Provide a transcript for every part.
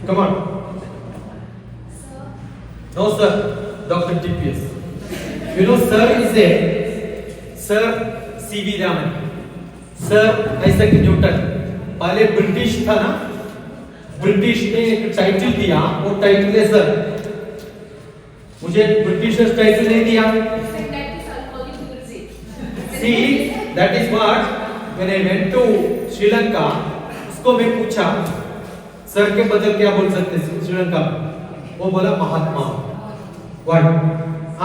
Come on. No, sir. Dr. TPS. You know, sir is a Sir C.V. Raman. Sir Isaac Newton. पहले British था ना, British ने एक title दिया, वो टाइटल है सर. मुझे ब्रिटिशर्स टाइटल नहीं दिया. See, that is what when I went to Sri Lanka, उसको मैं पूछा सर के बदल क्या बोल सकते हैं श्रीलंका में. वो बोला महात्मा. What?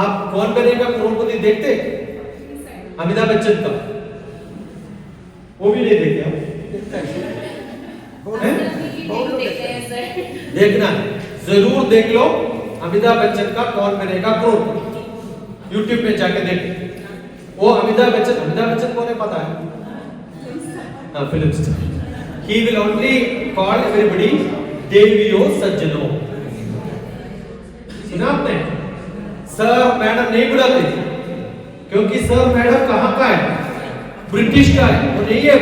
आप कौन बनेगा करोड़पति देखते? अमिताभ बच्चन का वो भी नहीं देखते आप? देखना जरूर देख लो अमिताभ बच्चन का कौन बनेगा करोड़पति. यूट्यूब पे जाके देख. वो अमिताभ बच्चन कौन है पता है? Film star. He will only call everybody देवियो सज्जनों. सुना आपने? सर मैडम नहीं बुलाते क्योंकि सर मैडम कहाँ का है? ब्रिटिश का है. वो नहीं है.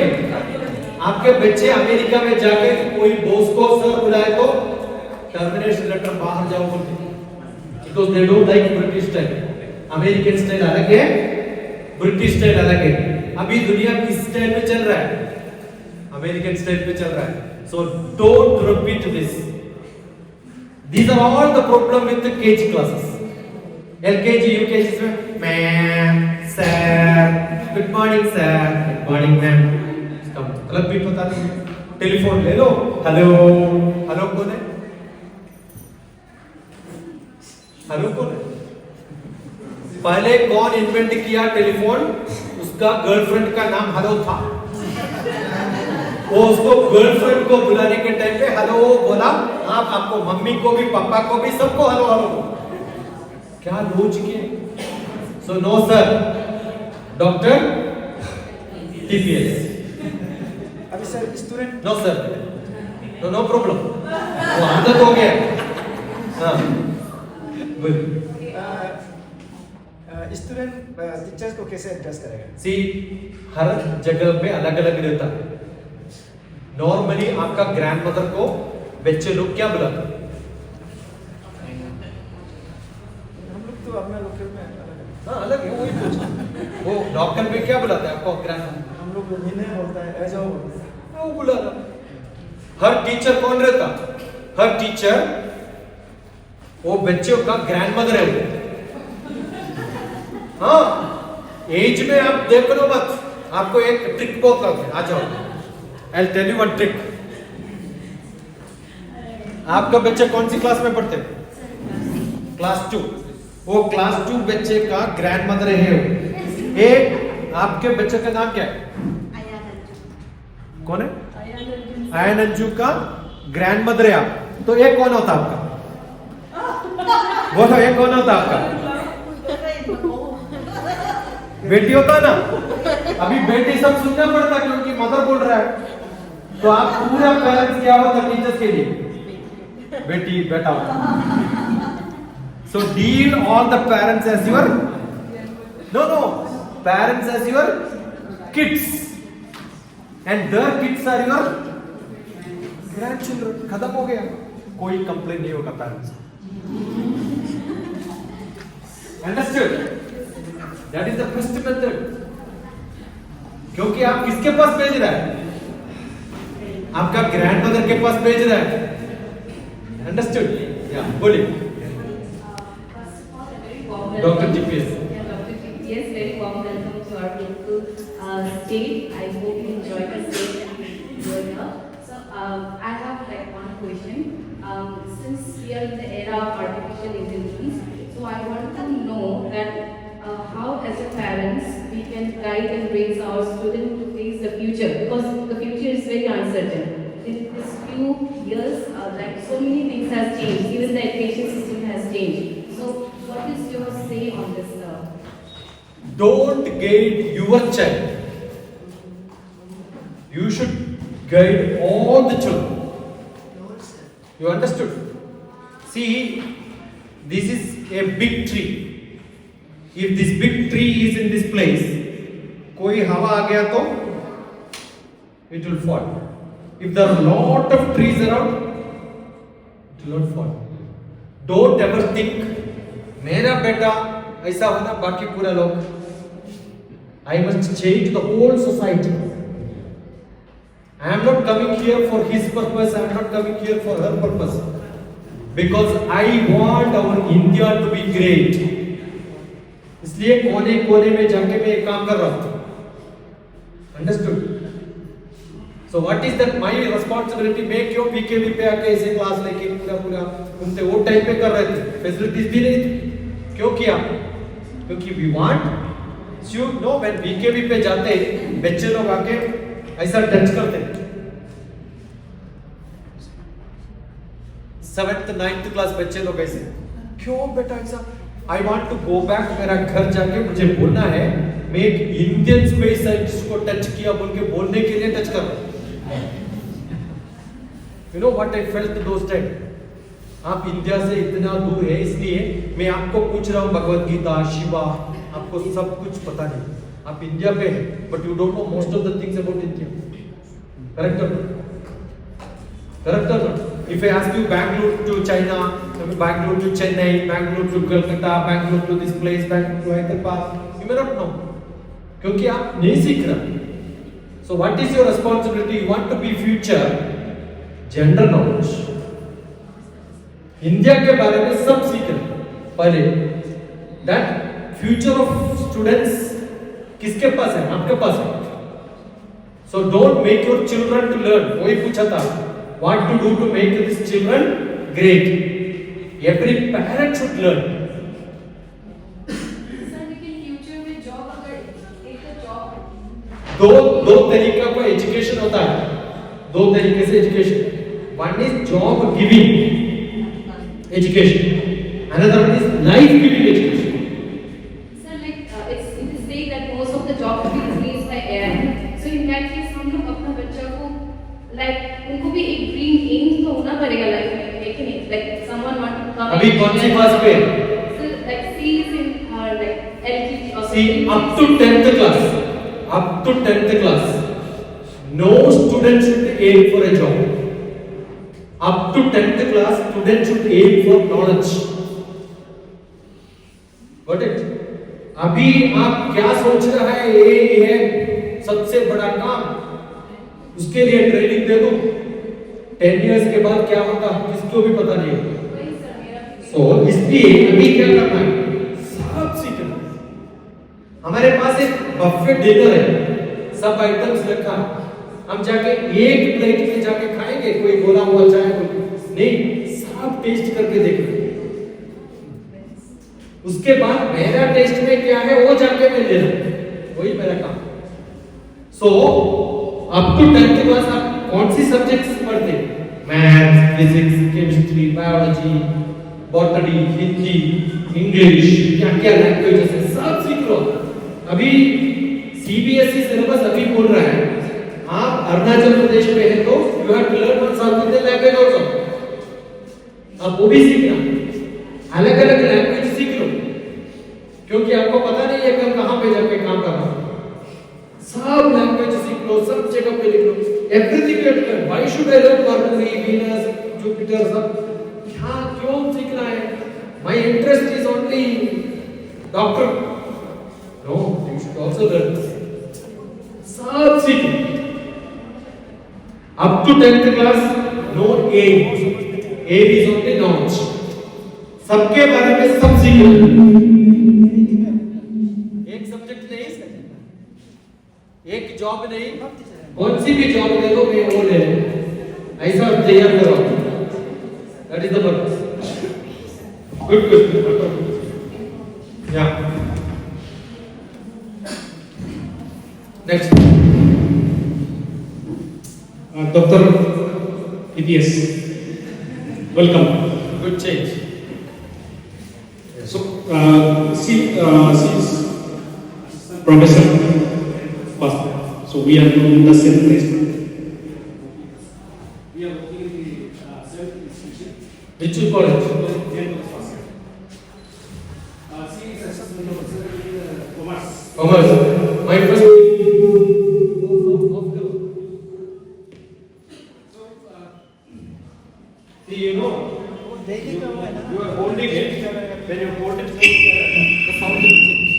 आपके बच्चे अमेरिका में जाके कोई बॉस को सर बुलाए तो टर्मिनेशन लेटर बाहर जाओ बोलते, because they don't like British style. American style अलग है, ब्रिटिश स्टाइल अलग है. अभी दुनिया किस स्टाइल में चल रहा है? अमेरिकन स्टाइल पे चल रहा है. So don't repeat this. These are all the problem with the KG classes. LKG, UKG में ma'am, sir, good morning sir, good morning ma'am. इसका मतलब भी पता नहीं. टेलीफोन ले लो, हेलो, हेलो कौन है? हेलो कौन है? पहले कौन इन्वेंट किया टेलीफोन? उसका गर्लफ्रेंड का नाम हेलो था. वो उसको गर्लफ्रेंड को बुलाने के टाइम पे हेलो बोला. आप आपको मम्मी को भी पापा को भी सबको हेलो हेलो. क्या रोज के. सो नो सर डॉक्टर टीपीएस. अभी sir student. No sir, no no problem. वो आदत हो गया. हाँ स्टूडेंट टीचर्स को कैसे एड्रेस करेगा? सी हर जगह पे अलग अलग रहता है. नॉर्मली आपका ग्रैंडमदर को बच्चे लोग क्या बुलाते हैं? हम लोग तो अपना लोकल में अलग है. हाँ अलग है. वही पूछा. वो डॉक्टर पे क्या बुलाते हैं आपको ग्रैंडमदर? हम लोग मिलने बोलता है, ऐसा वो बुलाना. हर टीचर कौन रहता? हर टीचर वो बच्चों का ग्रैंडमदर है. हाँ एज में आप देखो मत. आपको एक ट्रिक बहुत लगता है. आ जाओ, I'll tell you one trick. आपका बच्चा कौन सी क्लास में पढ़ते हैं? क्लास 2. वो क्लास 2 बच्चे का ग्रैंडमदर है. एक आपके बच्चे का नाम क्या है? कौन है? आयन अंजू का ग्रैंडमदर है आप. तो एक कौन होता आपका? बोलो एक कौन होता आपका? बेटी होता ना. अभी बेटी सब सुनना पड़ता क्योंकि मदर बोल रहा है. तो आप पूरा पेरेंट्स क्या होता टीचर्स के लिए? बेटी बेटा होता. So deal all the parents as your parents as your kids and their kids are your grandchildren. खत्म हो गया. कोई कंप्लेन नहीं होगा parents. Understood? That is the best method. क्योंकि आप किसके पास भेज रहे हैं? आपका ग्रैंडमदर के पास भेज रहा है. अंडरस्टूड? या बोलिए. Doctor GPS. Dr. TPS, very warm welcome to our local state. I hope you enjoy the state and you are here. So I have like one question. Since we are in the era of artificial intelligence, so I want to know that how as a parents we can guide and raise our students to face the future, because the future is very uncertain. In these few years, like so many things has changed, even the education system has changed. So what is your say on this? Don't guide your child. You should guide all the children. You understood? See, this is a big tree. If this big tree is in this place, कोई हवा आ गया तो it will fall. If there are lot of trees around, will not fall. Don't ever think, मेरा बेटा ऐसा होना बाकी पूरा लोग. I must change the whole society. I am not coming here for his purpose. I am not coming here for her purpose. Because I want our India to be great. इसलिए कोने कोने में जाके मैं एक काम कर रहा हूँ. Understood? So what is that my responsibility? मैं क्यों BKB पे आके ऐसे क्लास लेके पूरा घूमते वो टाइम पे कर रहे थे, फैसिलिटीज भी नहीं थी. क्यों किया? क्योंकि we want, you know, when BKB पे जाते बच्चे लोग आके ऐसा टच करते, 7th 9th क्लास बच्चे लोग ऐसे, क्यों बेटा ऐसा? I want to go back, मेरा घर जाके मुझे बोलना है, मैं एक इंडियन स्पेस साइंटिस्ट को टच किया बोल के बोलने के लिए टच कर रहा हूँ. You know what I felt those time? आप इंडिया से इतना दूर है, इसलिए मैं आपको पूछ रहा हूँ भगवत गीता, शिवा, आपको सब कुछ पता नहीं. आप इंडिया पे हैं, but you don't know most of the things about India. Correct or not? Correct or not? If I ask you Bangalore to China, Bangalore to Chennai, Bangalore to Calcutta, Bangalore to this place, Bangalore to Hyderabad, you may not know. क्योंकि आप नहीं सीख रहे. So what is your responsibility? You want to be future general knowledge. India के बारे में सब सीख रहे पहले. That future of students किसके पास है? आपके पास है. So don't make your children to learn. वही पूछा था. What to do to make these children great? Every parent should learn. Sir लेकिन फ्यूचर में जॉब अगर एक जॉब दो तरीका का एजुकेशन होता है. दो तरीके से education. One is job giving education. Another one is life giving education. Sir, like it is said that most of the jobs will be replaced by AI. So in that case, हम लोग अपना बच्चा को like उनको भी एक dream M तो होना पड़ेगा लाइफ में, है कि नहीं? Like someone want to come. अभी कौन सी क्लास पे? So like she is in her like LKG or See, up to 10th class. Up to 10th class. No student should aim for a job. Up to 10th class, student should aim for knowledge. Got it? अभी आप क्या सोच रहा है? ये है सबसे बड़ा काम. उसके लिए ट्रेनिंग दे दो. 10 years के बाद क्या होगा किसको भी पता नहीं होगा. वही सर मेरा. So इसलिए अभी क्या करना है? सब सीखना. हमारे पास एक बफे डिनर है, सब आइटम्स रखा है. हम जाके एक प्लेट में जाके खाएंगे, कोई बोला हुआ चाहे कोई नहीं, सब टेस्ट करके देखना. उसके बाद मेरा टेस्ट में क्या है वो जाके मैं ले लूं. वही मेरा काम. So up to 10th class आप कौन सी सब्जेक्ट्स पढ़ते? Maths, physics, chemistry, biology, botany, Hindi, English, क्या क्या लैंग्वेजेस है सब सीख लो. अभी सीबीएसई सिलेबस अभी बोल रहा है आप अरुणाचल प्रदेश में है तो you have to learn one south Indian language also. अब वो भी सीखना. अलग अलग लैंग्वेज सीख लो, क्योंकि आपको पता नहीं है कल कहां पे जाके काम करना. सब लैंग्वेज सीख लो, सब जगह पे लिख लो. Everything you learn. Why should I learn Mercury, Venus, Jupiter सब क्या क्यों सीखना है? My interest is only doctor. No, you should also learn. सब सीखो. Up to 10th class, no aim. Aim is only knowledge. सबके बारे में सब सीखो. एक सब्जेक्ट नहीं, एक जॉब नहीं, कौन सी भी जॉब ले लो मैं वो ले लूं. ऐसा तैयार करो. That is the purpose. Good question. Yeah. Next. Dr. EPS, welcome. Good change. So, she is professor first. So we are doing the same placement. We are working in the same institution. Which college? She is assistant professor in commerce. Commerce. My first. See, you know, देखिए तो वो है ना You are holding it. When you hold it, the sound will change.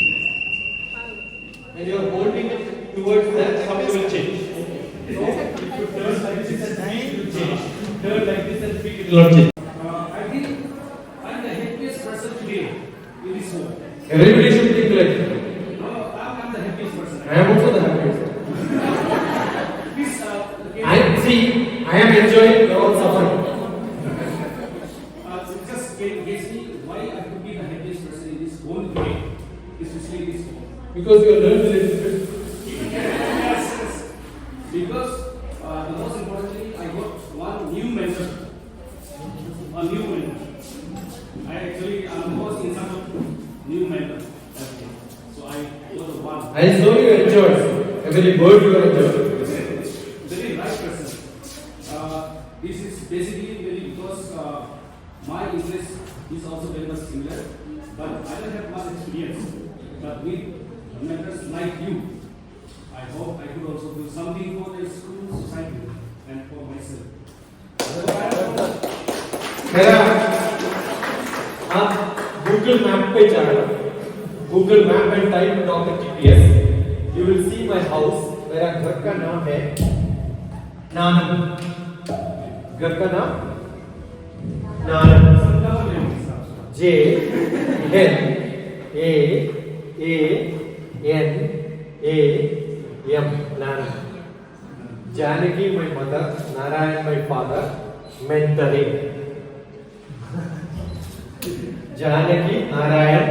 When you are holding it towards that, sound will change. So if you turn like this and speak, it will change. Turn like this and speak, it will not change. I think I'm the happiest person today in this world. Everybody should think like that. No, I'm the happiest person. I am also the happiest. Please, I am enjoying your own suffering. just guess me why I could be the happiest person in this whole day, especially this world. Because you learned a little bit. Yes. Because the most importantly, I got one new mentor. A new mentor. I'm most in some new mentor. So I was the one. I saw you enjoyed. Every word you enjoyed. Very right person. This is basically very because my interest is also very much similar, but I don't have much experience. But with mentors like you, I hope I could also do something for the school, society, and for myself. मेरा आप Google Map पे जाना. Google Map and type Dr. GPS. You will see my house. मेरा घर का नाम है नानक. घर का नाम Nanak. JNAANAM Nanak. Janaki my mother, Narayan my father, mentoring. Janaki Narayan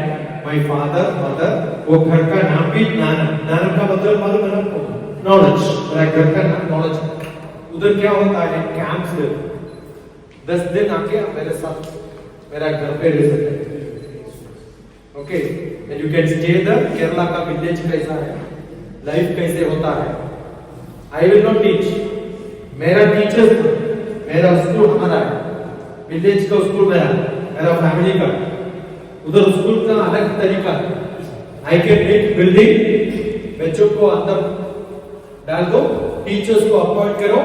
my father mother वो घर का नाम भी नानक. नानक का मतलब मालूम है ना आपको? नॉलेज. मेरा घर का नाम नॉलेज. उधर क्या होता है? कैंप्स में 10 दिन आके आप मेरे साथ मेरा घर पे रह सकते हैं. Okay and you can stay there. Kerala का विलेज कैसा है, लाइफ कैसे होता है, आई विल नॉट टीच. मेरा टीचर मेरा स्कूल हमारा है. विलेज का स्कूल मेरा फैमिली का. उधर स्कूल का अलग तरीका है. I can make building. बच्चों को अंदर डाल दो, टीचर्स को अपॉइंट करो,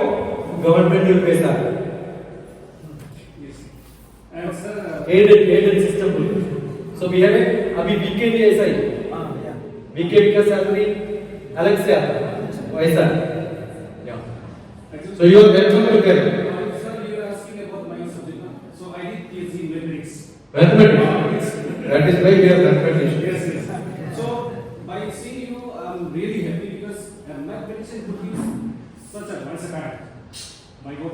गवर्नमेंट will पैसा है. Yes. And sir, aided system बोलो. सो वी हैव अभी वीके भी ऐसा ही. हाँ या वीके का सैलरी अलग से आता है वैसा. actually, so you are welcome to Kerala. sir, you are asking about my subject. So I did PhD in mathematics. Mathematics. That is why we are mathematician. Yes, yes. So by seeing you, I'm really happy because mathematician could be such a versatile. My God,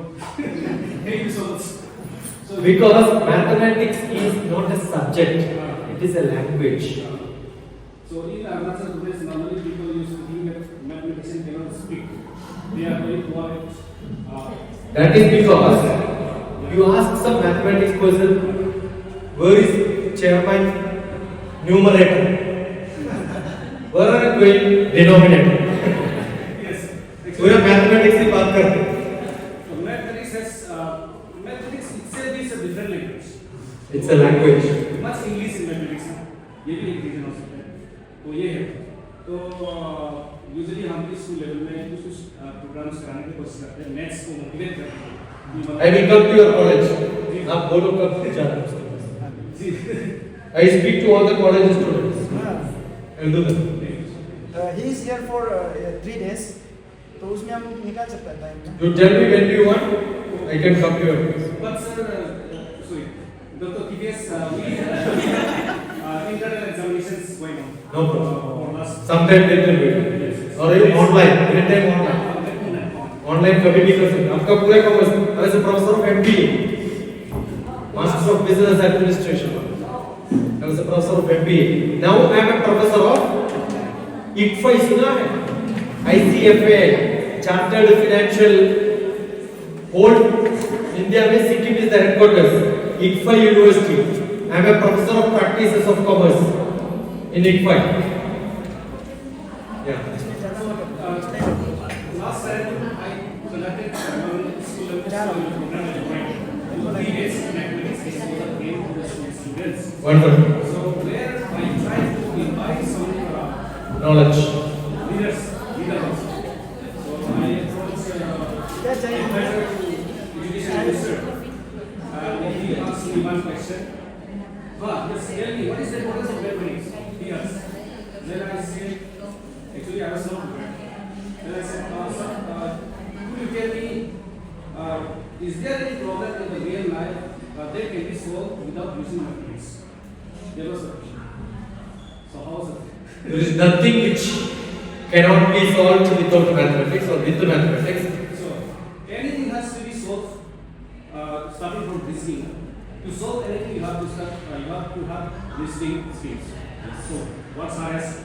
thank you so much. So Because mathematics is not a subject, it is a language. So in Arunachal Pradesh, normally people used to think that mathematician cannot speak. They are very quiet. That is because you ask some mathematics person, where is chairman numerator? Where are you going denominator? Yes. पूरा mathematics की बात करते हैं. So mathematics itself is a different language. It's a language. Much English in mathematics. ये भी एक reason हो सकता है. तो ये है. तो यूजुअली हम इस लेवल में कुछ प्रोग्राम्स कराने की कोशिश करते हैं. मैथ्स को मोटिवेट करते हैं. I will come to your college. आप बोलो कब जाना है. I speak to all the college students. I will do that. he is here for 3 days. तो उसमें हम निकाल सकते हैं टाइम ना. You tell me when do you want, I can come to your place. But sir, sorry, Dr. TVS, we have internal examinations going on. No problem. For last. Sometime they will wait. Or you online, anytime online. Online कभी भी कर सकते. आपका पूरा commerce. I am professor of MBA, master of business administration. I am professor of MBA. Now I am a professor of ICFA सुना है? ICFA, chartered financial. Whole India में Sikkim is the headquarters. ICFA university. I am a professor of practices of commerce in ICFA. या Last time I conducted school program in 3 days. Mathematics is for the game for the students. Wonderful. So where I tried to invite some knowledge. leaders. So I approached क्या चाहिए? education minister. He asked me one question. Just tell me, what is the importance of mathematics? Here. Then I said, actually I was not prepared. Then I said, sir, could you tell me, is there any problem in the real life that can be solved without using mathematics? There was a question. So how was it? There is nothing which cannot be solved without mathematics or with mathematics. So anything has to be solved, starting from reasoning. To solve anything, you have to start. You have to have reasoning skills. So what science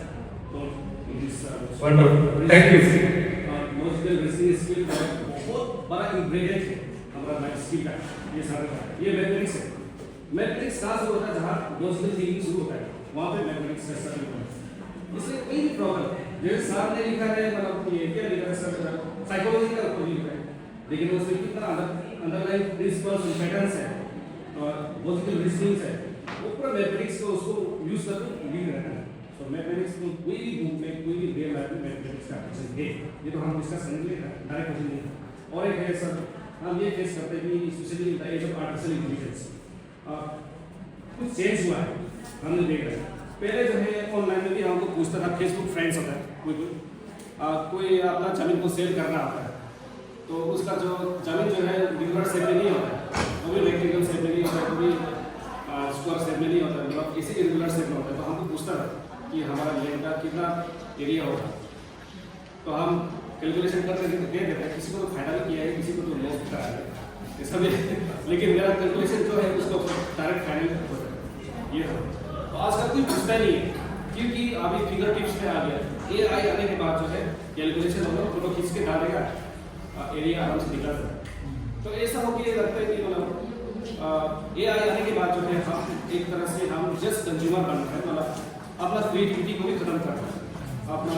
told in this? Wonderful. Thank you. Logical reasoning skill बहुत बड़ा ingredient है हमारा math skill का ये सारा का ये mathematics है मैथमेटिक्स कहाँ से होता है जहाँ लॉजिकल थिंकिंग शुरू होता है वहाँ पे मैथमेटिक्स का स्टार्ट होता है इसलिए कोई भी प्रॉब्लम जैसे सर ने लिखा है मतलब ये क्या लिखा है सर साइकोलॉजी का ऊपर लिखा है लेकिन उसमें कितना अंडरलाइन प्रिंसिपल्स और पैटर्न्स है और लॉजिकल रीजनिंग्स है वो पूरा मैथमेटिक्स को उसको यूज करके लिख रखा है तो मैथमेटिक्स को कोई भी बुक में कोई भी रियल लाइफ में मैथमेटिक्स का क्वेश्चन है ये तो हम डिस्कस करेंगे डायरेक्ट क्वेश्चन नहीं और एक है सर हम ये फेस करते हैं कि specially in the age of artificial intelligence कुछ चेंज हुआ है हमने देख रहे हैं पहले जो है ऑनलाइन में भी हमको पूछता था फेसबुक फ्रेंड्स होता है कोई अपना जमीन को सेल करना होता है तो उसका जो जमीन जो है रिवर सेल में नहीं होता है कभी रेक्टेंगल सेल में नहीं होता है कभी स्क्वायर सेल में नहीं होता है मतलब किसी इरेगुलर सेल में होता है तो हमको पूछता था कि हमारा लैंड का कितना एरिया होगा तो हम कैलकुलेशन करते थे तो दे देते हैं किसी को तो फायदा भी किया है किसी को तो लॉस भी करा है ऐसा भी लेकिन मेरा कैलकुलेशन जो है उसको डायरेक्ट फाइनल होता है ये तो आजकल कोई पूछता नहीं है क्योंकि अभी फिंगर टिप्स में आ गया AI आने के बाद जो है कैलकुलेशन होगा फोटो खींच के डाल देगा एरिया आराम से निकल जाए तो ऐसा हो कि ये लगता है कि मतलब AI आने के बाद जो है हम एक तरह से हम जस्ट कंज्यूमर बन रहे हैं मतलब अपना क्रिएटिविटी को भी खत्म कर रहे हैं अपना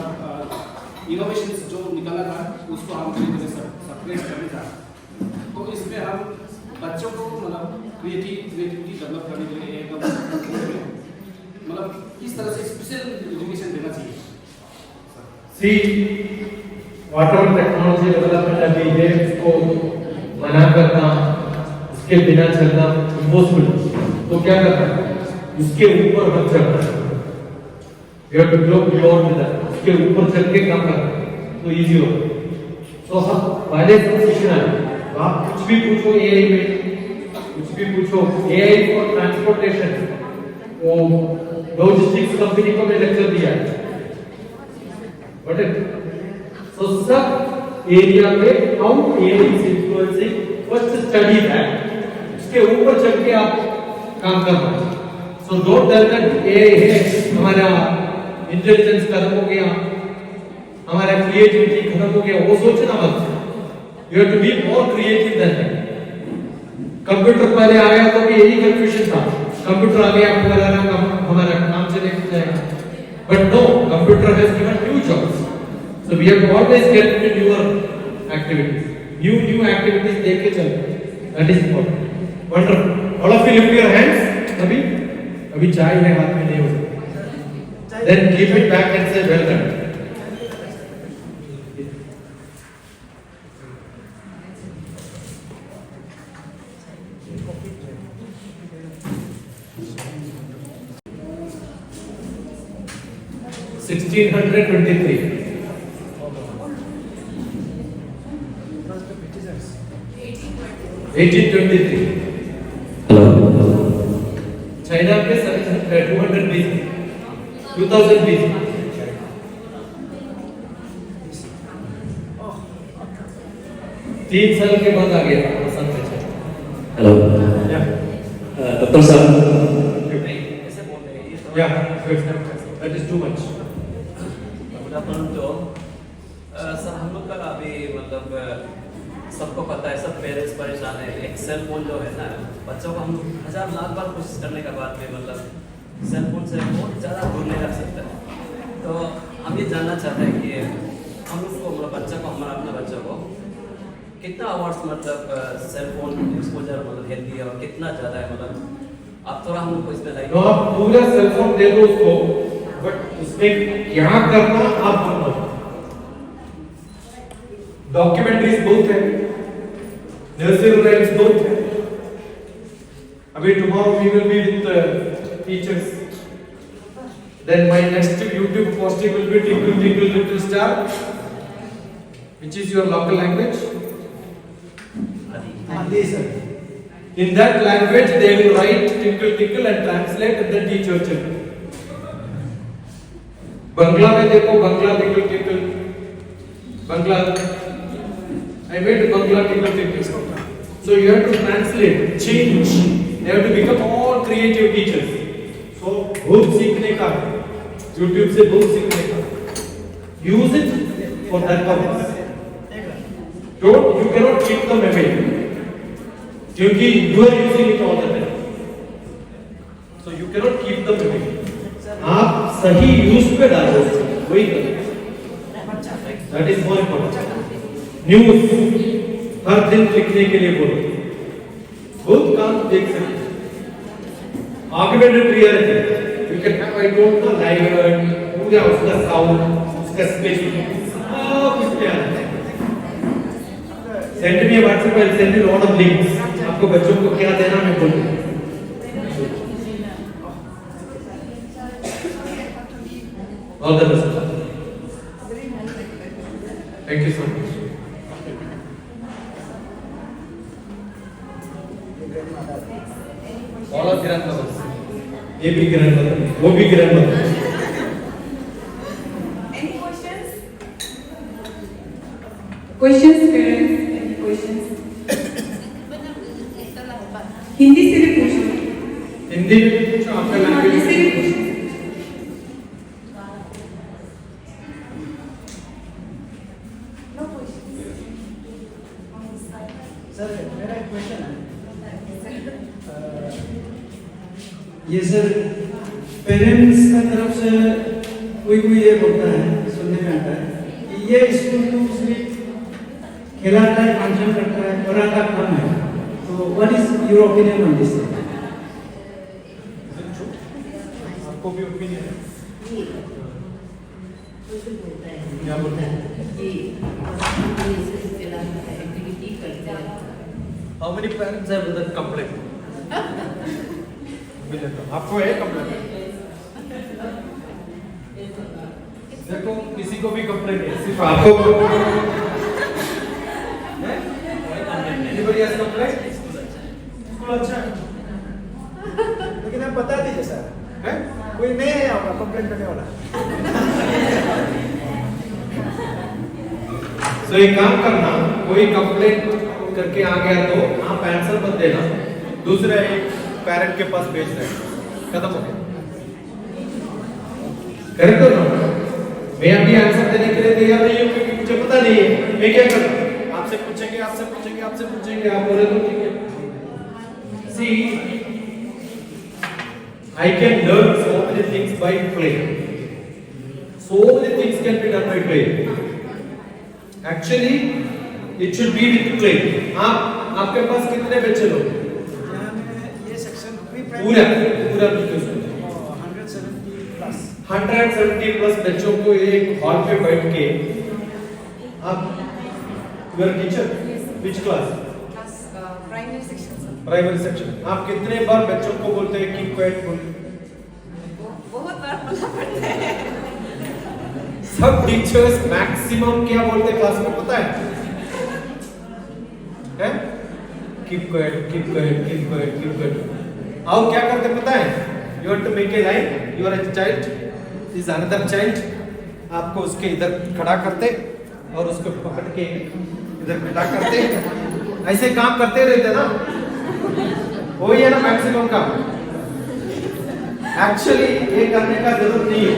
इनोवेशन जो निकला था उसको हम धीरे धीरे सप्रेस करने जा रहे हैं तो इसमें हम बच्चों को मतलब क्रिएटिविटी डेवलप करने के लिए एकदम मतलब किस तरह से स्पेशल एजुकेशन देना चाहिए See, whatever technology development अभी है उसको मना करना उसके बिना चलना इम्पॉसिबल तो क्या करना है उसके ऊपर मत चलना है You have to go beyond that. उसके ऊपर चल के काम करना तो इजी होगा तो हम पहले से सीखना है आप कुछ भी पूछो AI में कुछ भी पूछो AI फॉर ट्रांसपोर्टेशन वो लॉजिस्टिक्स कंपनी को मैं लेक्चर दिया है बट so सब एरिया में how AI is influencing first study that उसके ऊपर चल के आप काम करना so don't tell that AI है हमारा इंटेलिजेंस खत्म हो गया हमारा क्रिएटिविटी खत्म हो गया वो सोचना मत you have to be more creative than that computer पहले आया तो भी यही कंफ्यूजन था कंप्यूटर आ गया हमारा काम चले जाएगा but no computer has given new jobs so we have to always get into newer activities new activities देख के चलते that is important wonderful all of you lift your hands अभी चाय है हाथ में नहीं हो सकता then keep it back and say well done. China पे 200 BC 2000 BC तीन साल के बाद आ गया बसंत में हेलो डॉक्टर साहब या that is too much sir हम लोग का अभी मतलब सबको पता है सब पेरेंट्स परेशान है एक सेल फोन जो है ना बच्चों को हम हजार लाख बार कोशिश करने के बाद भी मतलब सेल फोन से बहुत ज़्यादा दूर नहीं रख सकते तो हम ये जानना चाहते हैं कि हम लोग को मतलब बच्चा को हमारा अपना बच्चा को कितना आवर्स मतलब सेल फोन एक्सपोजर मतलब हेल्दी है और कितना ज़्यादा है मतलब आप थोड़ा हम लोग को इसमें लाइक आप पूरा सेल फोन दे दो उसको बट उसमें क्या करना आप बताओ डॉक्यूमेंट्रीज बहुत है नर्सरी राइम्स बहुत है अभी tomorrow we will be with teachers. Then my next YouTube posting will be Twinkle Twinkle Little Star, which is your local language. Hindi, sir. In that language, they will write Twinkle Twinkle and translate and then teach your children. Bangla में देखो Bangla Twinkle Twinkle, Bangla. I made Bangla Twinkle Twinkle. So you have to translate, change. They have to become all creative teachers. So बहुत सीखने का है. YouTube से बहुत सीखने का. Use it for that purpose. You cannot keep them away. क्योंकि you are using it all the time. So you cannot keep them away. आप सही यूज पे डालो, वही करो. That is more important. News हर दिन लिखने के लिए बोलो. बहुत काम देख सकते हैं. Augmented reality. You can have, I don't know, live, पूरा उसका साउंड, उसका स्पेस, सब उसमें आता है. Send me a WhatsApp. I'll send you a lot of links. आपको बच्चों को क्या देना मैं बोलूँ. All the best. Thank you so much. All are grandmothers. ये भी grandmother, वो भी grandmother. Any questions? Questions, parents? Any questions? Hindi से भी पूछो. हिंदी में पूछो आपका हिंदी से भी language. पूछो. सर मेरा एक क्वेश्चन है. ये सर पेरेंट्स का तरफ से कोई ये बोलता है, सुनने में आता है कि ये स्कूल तो सिर्फ खिलाता है, फंक्शन करता है, पढ़ाता कम है. तो what is your opinion on this? आपको भी ओपिनियन है? क्या बोलते हैं? How many parents have that complaint? आपको है complaint? देखो किसी को भी complaint है, सिर्फ आपको है? Anybody has complaint? स्कूल अच्छा है, लेकिन आप बता दीजिए सर, है? कोई नहीं है आपका कंप्लेंट करने वाला. तो एक काम करना, कोई कंप्लेंट करके आ गया तो आप आंसर मत देना, दूसरे एक पेरेंट के पास भेज देना, खत्म हो गया. करेक्ट हो ना? मैं अभी आंसर देने के लिए तैयार नहीं हूँ क्योंकि मुझे पता नहीं है मैं क्या करूँ. आपसे पूछेंगे, आपसे पूछेंगे, आपसे पूछेंगे, आप बोले तो ठीक है. See, I can learn so many things by play. So many things can be done by play. Actually, it should be with play. आपके पास कितने बच्चे लोग? ये सेक्शन पूरा बिल्कुल 170 प्लस. 170 प्लस बच्चों को एक हॉल पे बैठ के आप your teacher which class? Primary section. Primary section. आप कितने बार बच्चों को बोलते हैं कीप क्वाइट बोलिए? बहुत बार बोलना पड़ता है. सब टीचर्स मैक्सिमम क्या बोलते हैं क्लास में पता है? हैं? Keep quiet, keep quiet, keep quiet, keep quite. आओ क्या करते पता है? You have to make a line. You are a child. This is another child. आपको उसके इधर खड़ा करते और उसको पकड़ के इधर खड़ा करते. ऐसे काम करते रहते ना. वही है ना मैक्सिमम काम. एक्चुअली ये करने का जरूरत नहीं है.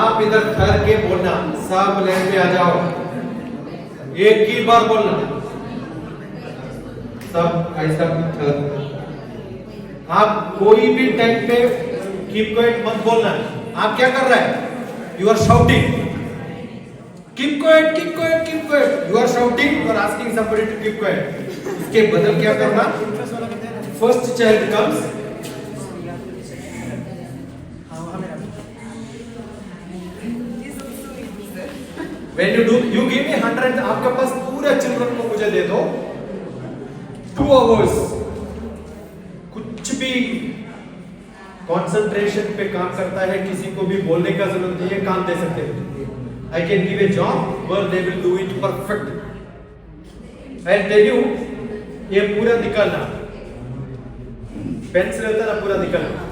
आप इधर ठहर के बोलना, सब लाइन पे आ जाओ, एक ही बार बोलना, सब ऐसा ठहर. आप कोई भी टाइम पे कीप क्वाइट मत बोलना. आप क्या कर रहे हैं? You are shouting keep quiet, keep quiet, keep quiet. You are shouting, you are asking somebody to keep quiet. उसके बदल क्या करना? First child comes, when you do, you give me 100. आपके पास पूरे चिल्ड्रन को मुझे दे दो 2 hours. कुछ भी कंसंट्रेशन पे काम करता है, किसी को भी बोलने का जरूरत नहीं है, काम दे सकते हैं। I can give a job where they will do it perfect. I tell you, ये पूरा निकालना, पेन से रहता ना,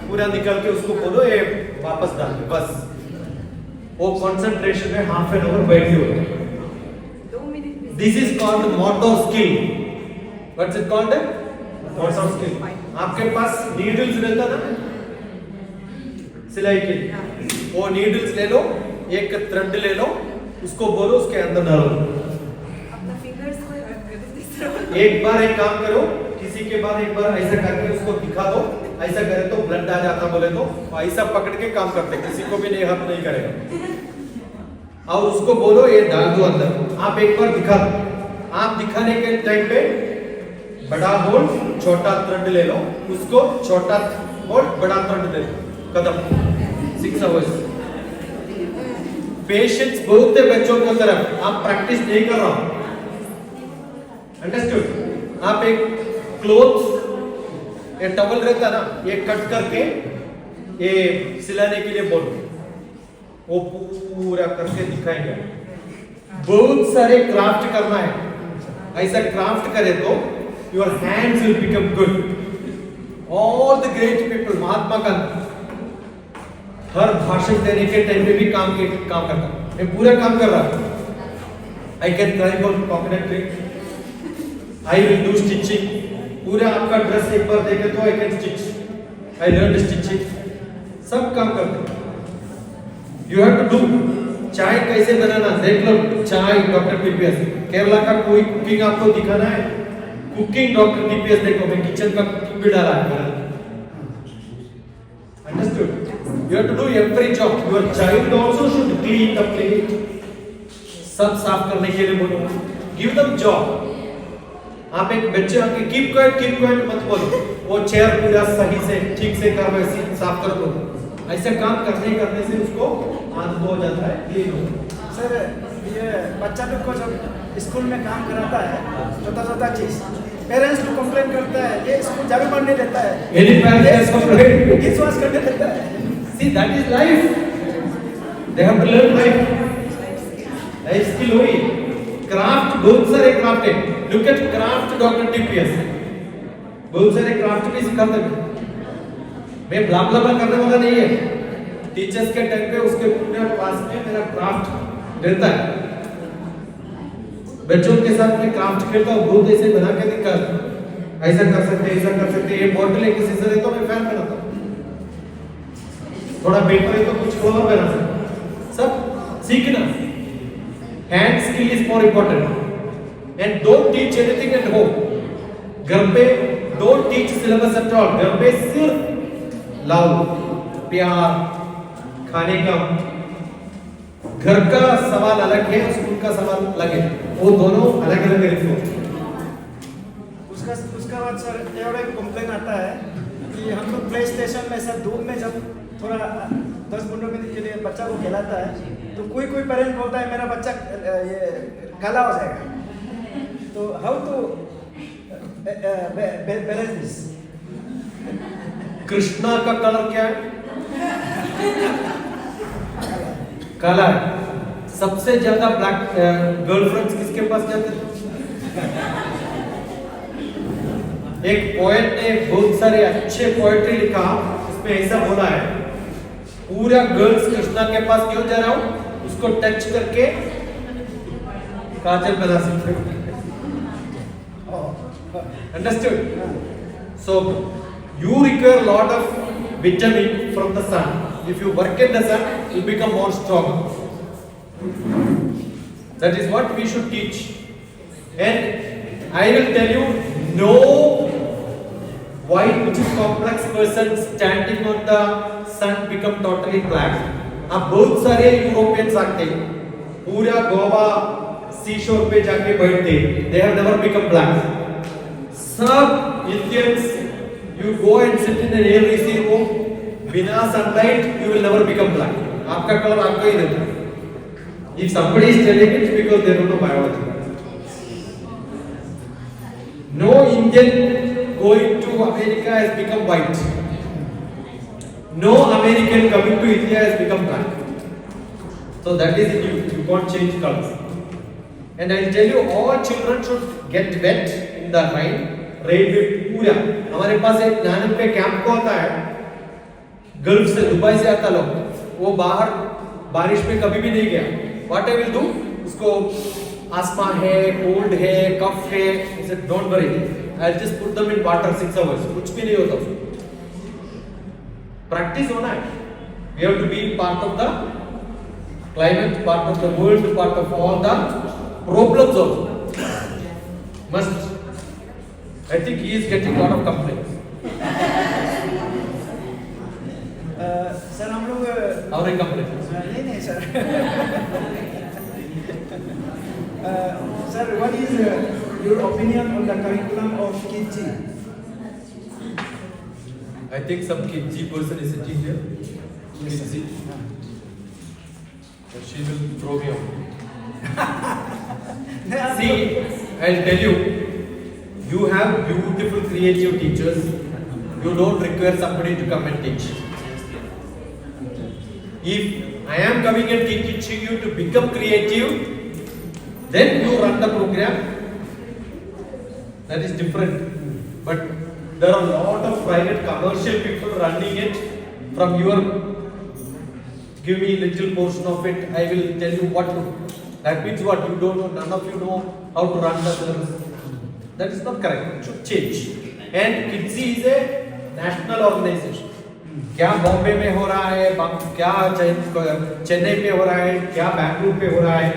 पूरा निकाल के उसको बोलो ये वापस डाल दो, बस वो कंसंट्रेशन में हाफ एन आवर बैठ गए। This is called motor skill. What's it called? Motor skill. आपके पास नीडल्स रहता ना सिलाई के लिए, वो नीडल्स ले लो, एक थ्रेड ले लो, उसको बोलो उसके अंदर डालो। अपना फिंगर्स को एक बार एक काम करो, किसी के बाद एक बार ऐसा करके उसको दिखा दो, ऐसा करे तो ब्लड आ जाता बोले तो ऐसा पकड़ के काम करते, किसी को भी नहीं हाथ नहीं करेगा। और उसको बोलो ये डाल दो अंदर। आप एक बार दिखा दो, आप दिखाने के टाइम पे बड़ा होल छोटा थ्रेड ले लो, उसको छोटा होल बड़ा थ्रेड ले लो, कदम 6 आवर्स। पेशेंस बहुत है बच्चों की तरफ, आप प्रैक्टिस नहीं कर रहा हो, अंडरस्टूड? आप एक क्लोथ्स, ये टवल रहता ना, ये कट करके ये सिलाने के लिए बोलो, वो पूरा करके दिखाएंगे। बहुत सारे क्राफ्ट करना है, ऐसा क्राफ्ट करे तो your hands will become good. All the great people, Mahatma Gandhi हर भाषण देने के टाइम में भी काम करता, मैं पूरा काम कर रहा हूं। I can climb on coconut tree, I will do stitching. पूरा आपका ड्रेस एक बार देखे तो I can stitch, I learn stitching, सब काम करते हैं। You have to do. चाय कैसे बनाना देख लो, चाय डॉक्टर टीपीएस, केरला का कोई कुकिंग आपको दिखाना है, कुकिंग डॉक्टर टीपीएस देखो, मैं किचन का कुकिंग भी डाला है। Understood? You have to do every job. Your child also should clean the plate. सब साफ करने के लिए बोलो, give them job. आप एक बच्चे आके keep quiet मत बोलो, वो चेयर पूरा सही से ठीक से कर वैसे साफ कर दो। ऐसे काम करने से उसको आदत हो जाता है, क्लीन हो। सर ये बच्चा लोग को जब स्कूल में काम कराता है छोटा चीज, पेरेंट्स को कंप्लेन करता है, ये स्कूल झाड़ू मारने देता है, Any parent has complained? विश्वास करने देता है। See, that is life. They have to learn life. Life skill हुई। क्राफ्ट बहुत सारे क्राफ्ट है। Look at craft doctor TPS, बहुत सारे क्राफ्ट भी सिखाते हैं। मैं ब्ला ब्ला करने वाला नहीं है। टीचर्स के टाइम पे उसके पूरे पास में मेरा क्राफ्ट रहता है, बच्चों के साथ में क्राफ्ट खेलता हूँ, बहुत ऐसे बना के दिखा, ऐसा कर सकते, ये बॉटल है किसी से तो मैं फैन बनाता हूँ, थोड़ा पेपर है तो कुछ खोला बना सकता, सब सीखना। Hand skill is more important and don't teach anything at home. घर पे don't teach syllabus at all. घर पे सिर्फ लव, प्यार, खाने का, घर का सवाल अलग है, स्कूल का सवाल अलग है, वो दोनों अलग अलग है। उसका बाद सर एवढा एक कंप्लेन आता है कि हम लोग प्ले स्टेशन में सर धूप में जब थोड़ा 10-15 मिनट के लिए बच्चा को खिलाता है तो कोई पेरेंट बोलता है मेरा बच्चा ये काला हो जाएगा, तो how to balance this? Krishna का कलर क्या है? काला है। सबसे ज्यादा ब्लैक गर्लफ्रेंड्स किसके पास जाते हैं? एक पोएट ने बहुत सारे अच्छे पोएट्री लिखा, उसमें ऐसा बोला है, पूरा गर्ल्स कृष्णा के पास क्यों जा रहा हूं, उसको टच करके काजल बना सकते हो। Understood? So you require a lot of vitamin from the sun. If you work in the sun, you become more strong. That is what we should teach. And I will tell you, no white which is complex person standing on the sun become totally black. अब बहुत सारे Europeans आते हैं, पूरा गोवा सी शोर पे जाके बैठते, they have never become black. सब Indians, you go and sit in an AC room, बिना sunlight, you will never become black. आपका कलर आपका ही रहता है. If somebody is telling it, because they don't know biology. No Indian going to America has become white. No American coming to India has become black. So that is new. You can't change colors. And I'll tell you, all children should get wet in the rain. Rain में पूरा. हमारे पास एक नानक पे camp को होता है. Gulf से Dubai से आता लोग. वो बाहर बारिश में कभी भी नहीं गया. What I will do? उसको आसमा है, कोल्ड है, कफ है. I said, don't worry. I'll just put them in water 6 hours. कुछ भी नहीं होता उसको. Practice होना है. We have to be part of the climate, part of the world, part of all the problems also. Must. I think he is getting a lot of complaints. Sir हम लोग Our complaint. नहीं sir sir what is your opinion on the curriculum of Kidji? I think some Kidji person is sitting here. Kidji. She will throw me out. See, I'll tell you, you have beautiful creative teachers. You don't require somebody to come and teach. If I am coming and teaching you to become creative, then you run the program. That is different. But there are a lot of private commercial people running it from your. Give me a little portion of it. I will tell you what to. That means what you don't know. None of you know how to run the service. That is not correct. It should change. And Kidzi is a national organization. क्या बॉम्बे में हो रहा है, क्या चेन्नई में हो रहा है, क्या बैंगलोर पे हो रहा है.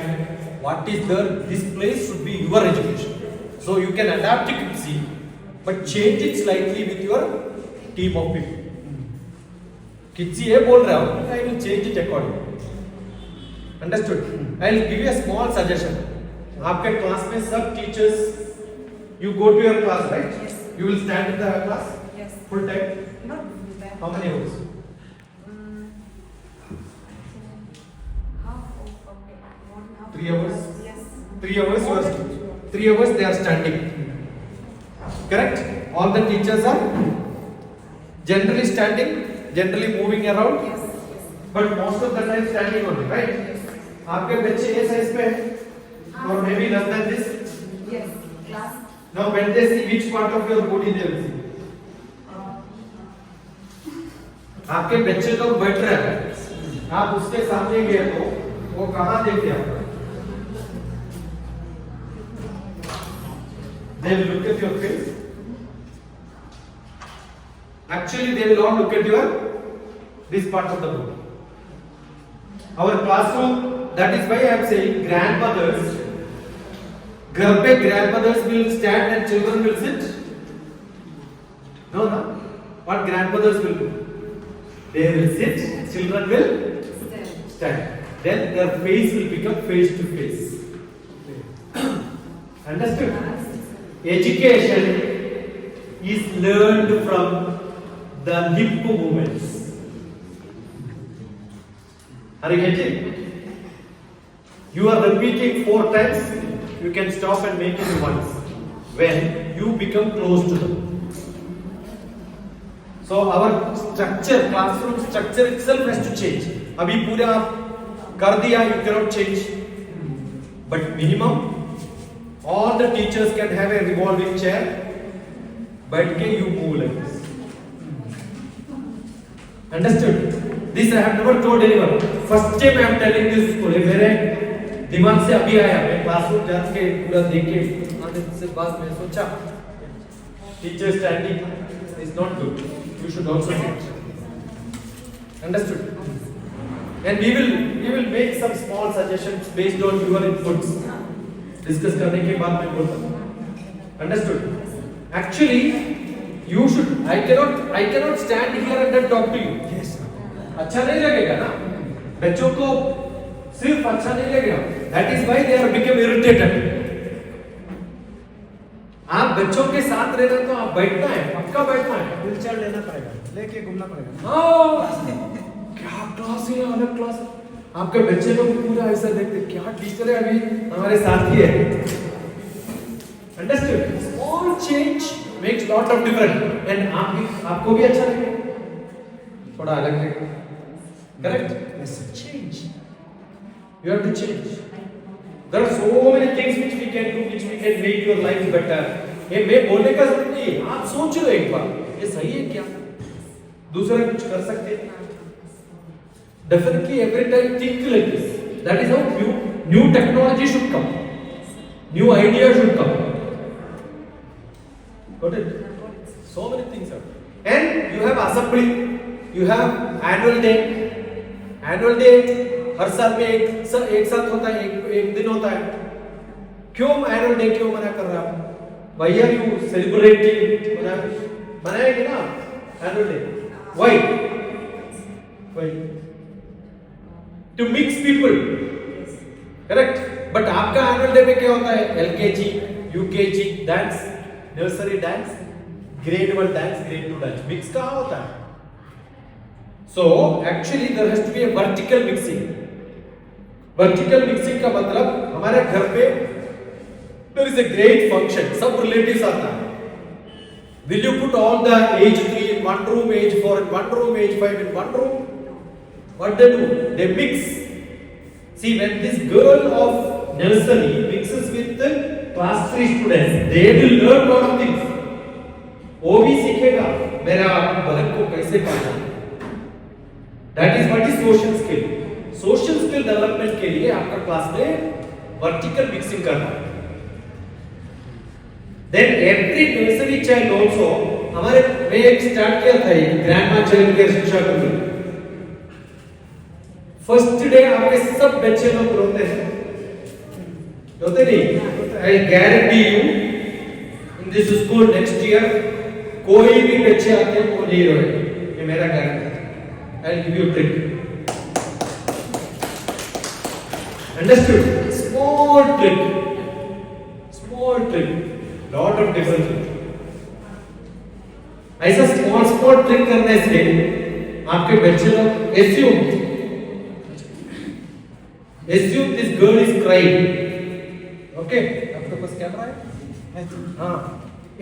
What is there? This place should be your education. So you can adapt to Kidzi, but change it slightly with your team of people. Kidzi ये बोल रहा हूँ, I will change it accordingly. Understood? I will give you a small suggestion. आपके class में सब teachers, you go to your class, right? Yes. You will stand in the class Yes. full time. Not that. How many hours? Half of okay. 1.5. 3 hours? Yes. 3 hours you are 3 hours they are standing. Correct? All the teachers are generally standing, generally moving around, Yes. but most of the time standing only, right? आपके बच्चे ये size पे हैं, or maybe less than this. Yes. Class. Now when they see, which part of your body they will see? आपके बच्चे लोग बैठ रहे हैं, आप उसके सामने गए तो वो कहाँ देखते हैं? They will look at your face. Actually, they will all look at your this part of the body. Our classroom. That is why I am saying grandmothers. घर पे grandmothers will stand and children will sit. No, no. What grandmothers will do? They will sit. Children will stand. Then their face will become face to face. Understood? Education is learned from the lip movements. Are you getting? You are repeating 4 times, you can stop and make it once. When you become close to them. So our structure, classroom structure itself has to change. अभी पूरा कर दिया, you cannot change. But minimum, all the teachers can have a revolving chair. बैठ के you move like this. Understood? This I have never told anyone. First time I am telling this school. मेरे दिमाग से अभी आया. मैं classroom जाके पूरा देख के आने से बाद में सोचा teacher standing is not good. You should also sit. Understood? And we will make some small suggestions based on your inputs. Discuss करने के बाद मैं बोलता हूँ. Understood? Actually, you should. I cannot stand here and then talk to you. yes अच्छा नहीं लगेगा ना. बच्चों को सिर्फ अच्छा नहीं लगेगा. That is why they are become irritated. आप बच्चों के साथ रहना तो आप बैठना है, पक्का बैठना है. व्हीलचेयर लेना पड़ेगा लेके घूमना पड़ेगा हाँ, क्या क्लास है, अलग क्लास. आपके बच्चे लोग पूरा ऐसा देखते क्या टीचर है अभी हमारे साथ ही है. Understood? Small change makes lot of difference and आपको भी अच्छा लगेगा. थोड़ा अलग correct Yes, sir. change you have to change there are so many things which we can do which we can make your life better ये मैं बोलने का जरूरत नहीं है आप सोच लो एक बार ये सही है क्या दूसरा कुछ कर सकते हैं definitely every time think like this that is how new technology should come new ideas should come got it so many things are and you have assembly you have annual day हर साल में एक साथ होता है एक दिन होता है क्यों एनुअल डे क्यों मना कर रहा है why are you celebrating मनाएंगे ना annual day why to mix people correct but आपका एनुअल डे में क्या होता है LKG UKG dance nursery dance grade 1 dance grade 2 dance mix कहाँ होता है so actually there has to be a vertical mixing का मतलब हमारे घर पे there is a great function सब relatives आता है will you put all the age 3 in one room age 4 in one room age 5 in one room what they do they mix see when this girl of nursery mixes with the class 3 students they will learn lot of things वो भी सीखेगा मेरा बहन को कैसे पालना That is what is social skill. Social skill development के लिए आपका क्लास में vertical mixing करना है. Then every nursery child also हमारे में एक स्टार्ट किया था ये grandma child care शिक्षा को. First day आपके सब बच्चे लोग रोते हैं. रोते नहीं? I guarantee you in this school next year कोई भी बच्चे आते हैं वो नहीं रोए. ये मेरा guarantee. I'll give you a trick. Understood? Small trick. Lot of different things. ऐसा small trick करने से आपके बच्चे लोग assume this girl is crying. Okay? आपके पास कैमरा है? हाँ.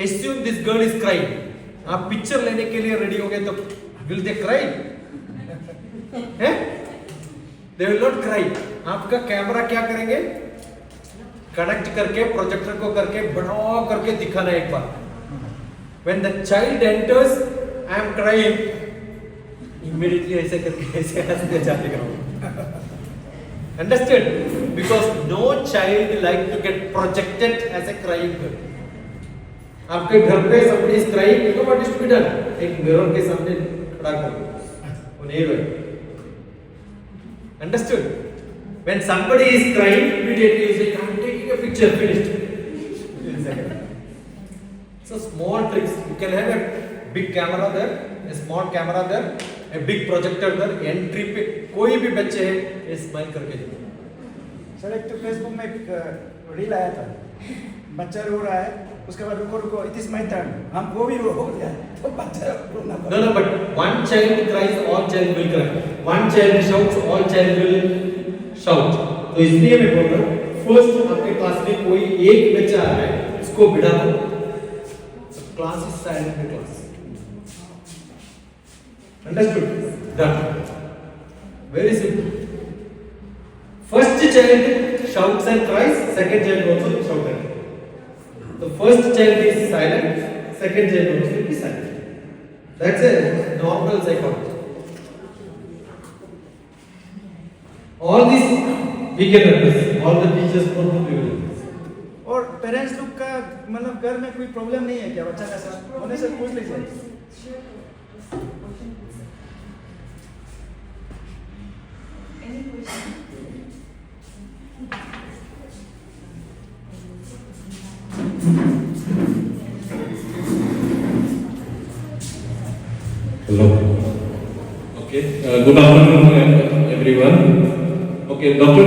Assume this girl is crying. आप पिक्चर लेने के लिए रेडी हो गए तो will they cry? हैं? They will not cry. आपका कैमरा क्या करेंगे? कनेक्ट करके प्रोजेक्टर को करके बड़ा करके दिखाना एक बार. When the child enters, I am crying. Immediately ऐसे करके ऐसे हंसते जाएगा. Understood? Because no child like to get projected as a crying girl. आपके घर पे somebody is crying, you know what is to be done? एक मिरर के सामने खड़ा करो. वो नहीं रोए. Understood? When somebody is crying, immediately you say, "I'm taking a picture." Finished. So small tricks. You can have a big camera there, a small camera there, a big projector there. Entry पे कोई भी बच्चे है, ये smile करके देखो. Sir एक तो फेसबुक में एक रील आया था बच्चा रो रहा है उसके बाद रुको इट इज माय टर्न हम वो भी रो गया तो बच्चा रोना No, but one child cries, all child will cry. One child shouts, all child will shout. तो इसलिए मैं बोल रहा हूँ फर्स्ट आपके क्लास में कोई एक बच्चा आ रहा है उसको बिठा दो. Class is silent class. Understood? Done. Very simple. First child shouts and cries, second child also shouts and cries. The first child is silent, second child also will be silent. That's a normal psychology. All this we can address. All the teachers know we will address. और parents लोग का मतलब घर में कोई problem नहीं है क्या बच्चा का साथ होने से पूछ लीजिए. Any question? Hello. Okay. Good afternoon, everyone. Okay, Dr.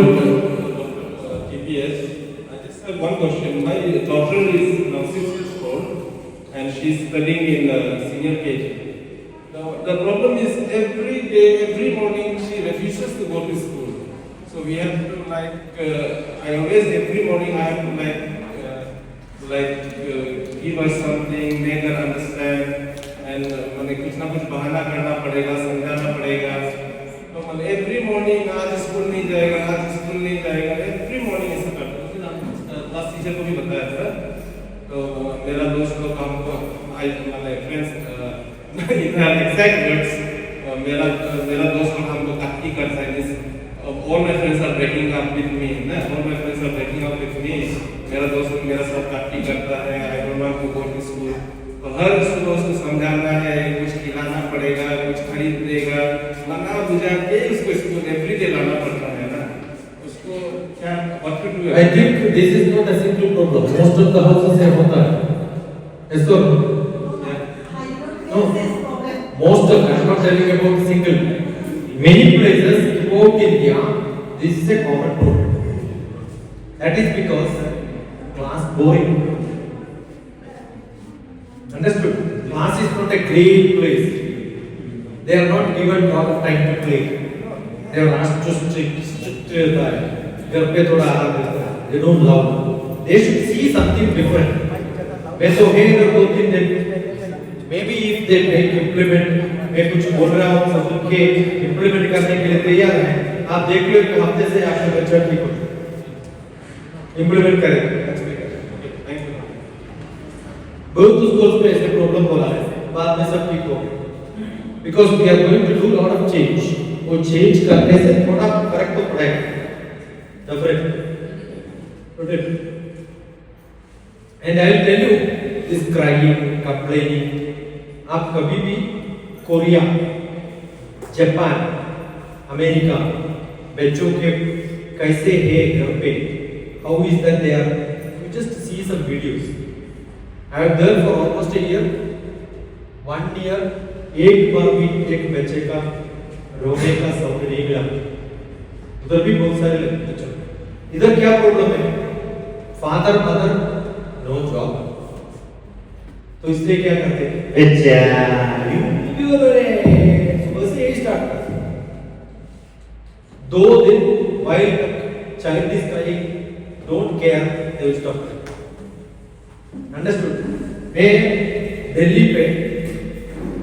TPS. I just have one question. My daughter is now 6 years old, and she's studying in senior KG. Now, the problem is every day, every morning, she refuses to go to school. So we have to I always every morning I have to give her something, make her understand. And मैंने कुछ ना कुछ बहाना करना पड़ेगा, समझाना my friends in her exact words, मेरा दोस्त लोग हमको ताकि करता है जिस all my friends are breaking up with me, ना all my friends are breaking up with me. मेरा दोस्त मेरा साथ ताकि करता है, I don't want to go to school. तो हर सुबह उसको समझाना है, कुछ खिलाना पड़ेगा, कुछ खरीद देगा, मना बुझा के उसको स्कूल एवरीडे लाना पड़ता है ना, उसको क्या what to do? I think this is not a simple problem. Most of the houses have होता है. Yes or no? No. Most of them, I'm not telling about single. Many places throughout India, this is a common problem. That is because class boring. Understood? Class is not a great place. They are not given lot of time to play. They are asked to strict रहता है. घर पे थोड़ा आराम रहता है. They don't love. They should see something different. मैं तो है इधर 2-3 दिन. Maybe if they make implement, मैं कुछ बोल रहा हूँ सब सुन के implement करने के लिए तैयार हैं. आप देख लो कि हफ्ते से आपका बच्चा ठीक हो. Implement करें. बहुत स्कूल्स में ऐसे प्रॉब्लम हो रहा है. बाद में सब ठीक हो. Because we are going to do lot of change. वो change करने से थोड़ा फर्क तो पड़ेगा. Definitely. And I will tell you this crying, complaining. आप कभी भी कोरिया, जापान, अमेरिका बच्चों के कैसे हैं घर पे, how is that they are, you just see some videos. I have done for almost a year, 1 year, एक बार भी एक बच्चे का रोने का साउंड नहीं मिला. उधर भी बहुत सारे बच्चों. इधर क्या प्रॉब्लम है? Father mother no job. तो इसलिए क्या करते हैं? सुबह से यही स्टार्ट करते. 2 दिन while child is crying, don't care, they will stop. Understood? मैं दिल्ली पे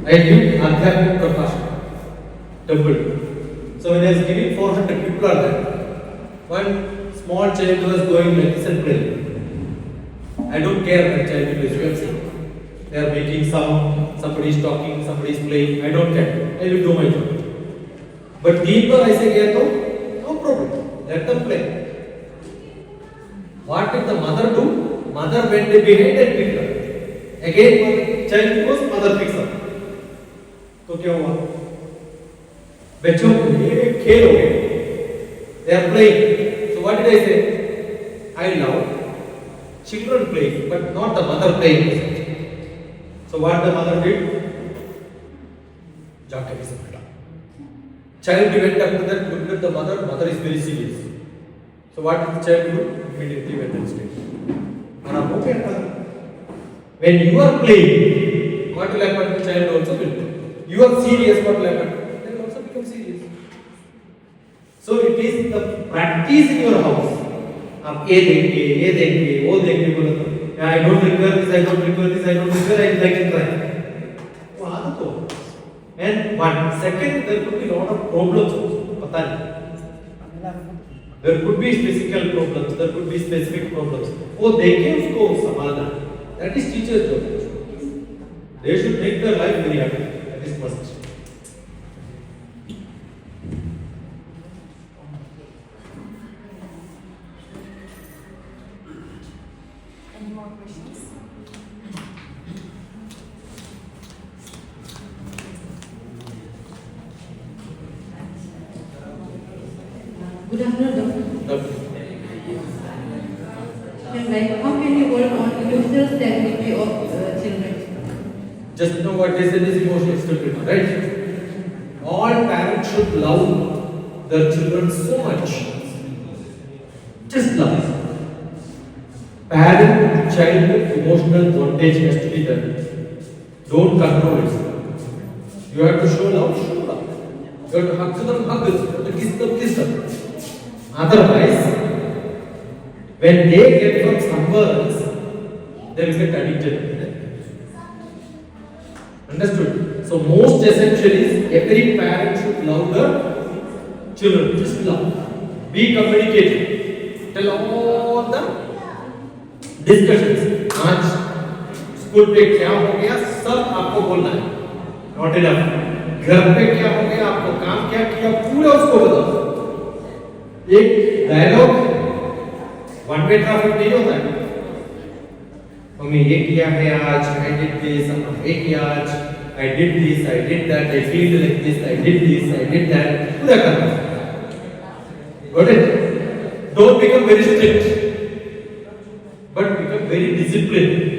I give Adhyatmik Prakash temple. So when I was giving 400 people are there. One small child was going medicine prayer. I don't care that child is well. They are making sound, somebody is talking, somebody is playing. I don't care. I will do my job. But दिन भर ऐसे गया तो no problem. Let them play. What did the mother do? Mother went behind and picked her. Again, child goes, mother picks up. तो क्या हुआ? बच्चों को ये खेल हो गए. They are playing. So what did I say? I love children playing, but not the mother playing. So what the mother did? जाके भी समझा. Child went up to that, looked at the mother. Mother is very serious. So what did the child do? Immediately went and stayed. और आप हो गया था. When you are playing, what will happen? The child also will play. You are serious, what will happen? They will also become serious. So it is the practice in your house. आप ये देंगे, वो देंगे बोलो तो. I don't require this, I don't require this, I don't require, I like it right. वो आदत हो. And one second, there could be lot of problems also. पता नहीं. There could be physical problems, there could be specific problems. वो देखे उसको संभालना. That is teacher's job. They should make their life very happy. That is must. Any more questions? Good afternoon, Doctor. Okay. Like, how can you work on emotional stability of children? Just know what they said is emotional stability, right? All parents should love their children so much. Just love. Parent-child emotional bondage has to be done. Don't control it. You have to show love, show love. You have to hug them, hug them. You have to kiss them, kiss them. Otherwise, when they get from somewhere else, they will get addicted. Understood? So most essential is every parent should love their children. Just love. Be communicative. Tell all the discussions. आज school पे क्या हो गया सब आपको बोलना है, not enough. घर पे क्या हो गया, आपको काम क्या किया, पूरा उसको बताओ। एक डायलॉग वन वे ट्रैफिक नहीं होता है। मम्मी ये किया है आज, आई डिड दिस, ये किया आज, I did this, I did that, I feel like this, I did this, I did that, पूरा करना। Got it? Don't become very strict but become very disciplined.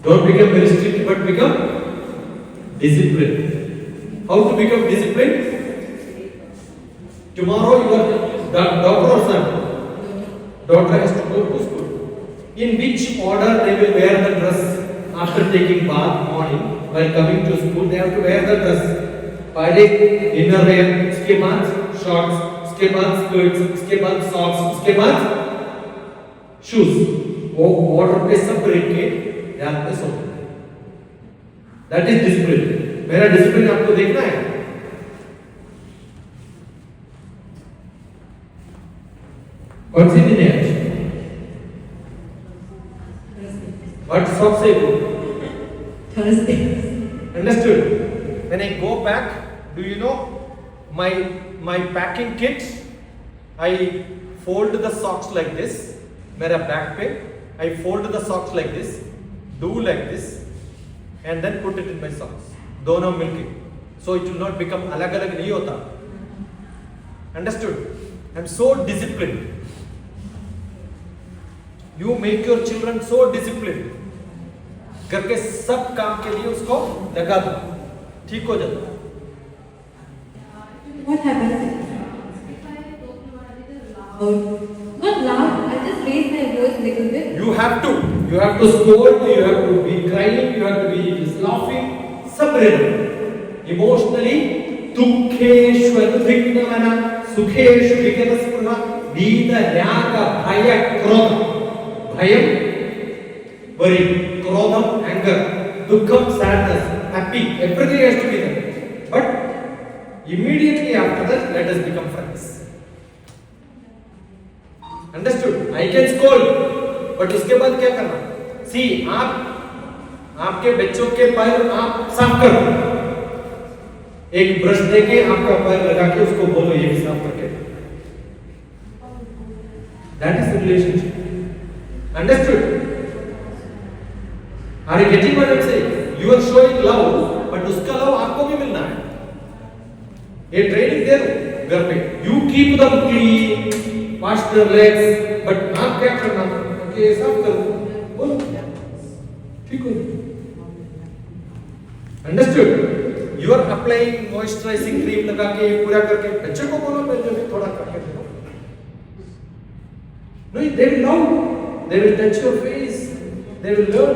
Don't become very strict, but become disciplined. How to become disciplined? Tomorrow your daughter or son, daughter has to go to school. In which order they will wear the dress after taking bath morning? While coming to school, they have to wear the dress. पहले inner wear, उसके बाद shorts, उसके बाद skirts, उसके बाद socks, उसके बाद shoes. वो order पे सब break के ध्यान पे सो। That is discipline. मेरा discipline आपको देखना है। कौन सी दिन है आज? What socks say go? Thursday. Understood? When I go back, do you know my packing kit? I fold the socks like this. मेरा बैग पे I fold the socks like this. Do like this and then put it in my socks, दोनों मिलके, so it will not become अलग अलग नहीं होता। Understood? I'm so disciplined. You make your children so disciplined. घर के सब काम के लिए उसको लगा दो, ठीक हो जाता। What happened? Not laugh. I just raised my voice a little bit. You have to scold, you have to be crying, you have to be just laughing, सब रहना। Emotionally, दुखेषु अनुद्विग्नमना, सुखेषु विगतस्पृहा, वीत राग भय क्रोध, भयम worry, क्रोधम anger, दुखम sadness, happy, everything has to be there. But immediately after that, let us become friends. Understood? I can scold, but उसके बाद क्या करना? See, आपके बच्चों के पैर आप साफ करो। एक ब्रश देके आपका पैर लगा के उसको बोलो ये भी साफ करके। That is the relationship. Understood? Are you getting what I'm saying? You are showing love, but उसका love आपको भी मिलना है। ये ट्रेनिंग दे दो घर पे। You keep them clean, wash their legs, but आप क्या करना? कि साफ करो, बोलो, ठीक हो? Understood? You are applying moisturizing cream लगा के पूरा करके बच्चे को बोलो मैं भी थोड़ा करके दो। No, they will love. They will touch your face. They will learn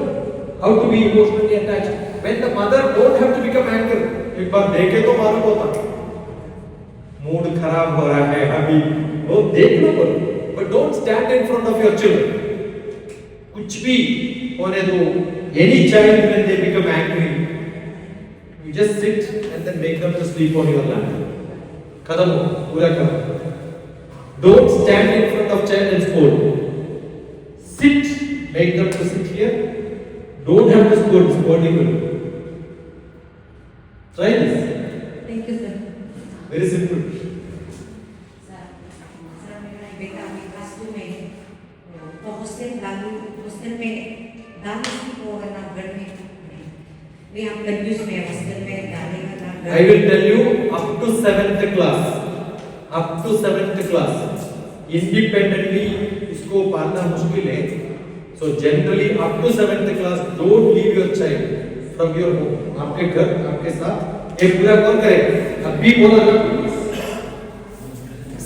how to be emotionally attached. When the mother don't have to become angry, एक बार देखे तो मालूम होता। मूड खराब हो रहा है अभी, वो देख लो बोलो। But don't stand in front of your children. कुछ भी होने दो। Any child when they become angry, you just sit and then make them to sleep on your lap. खत्म हो, पूरा करो। Don't stand in front of child and scold. Sit, make them to sit here. Don't have to scold, scolding will. Try this. Thank you, sir. Very simple. बेटा अभी class 2 में है, तो hostel में डालने को ना घर में मैं आप कंफ्यूज में हॉस्टल में डालने का ना। I will tell you up to 7th class. Up to 7th class. Independently इसको पालना मुश्किल है. So generally up to 7th class don't leave your child from your home. आपके घर आपके साथ एक पूरा कौन करे? अभी बोला ना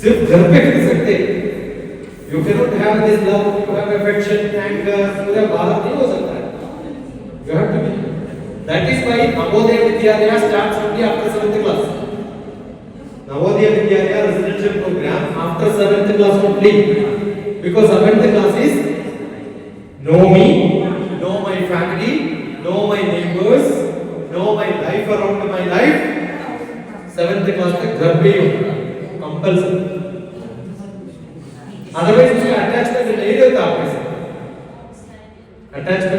सिर्फ घर पे कर सकते। You cannot have this love, you have affection, anger, पूरा बाहर नहीं हो सकता है। You have to be. That is why Navodaya Vidyalaya starts only after 7th class. Navodaya Vidyalaya residential program after 7th class only, because 7th class is know me, know my family, know my neighbors, know my life around my life. 7th class तक घर पे ही होगा, compulsory. Otherwise उसका attachment नहीं रहता आपके साथ। Attachment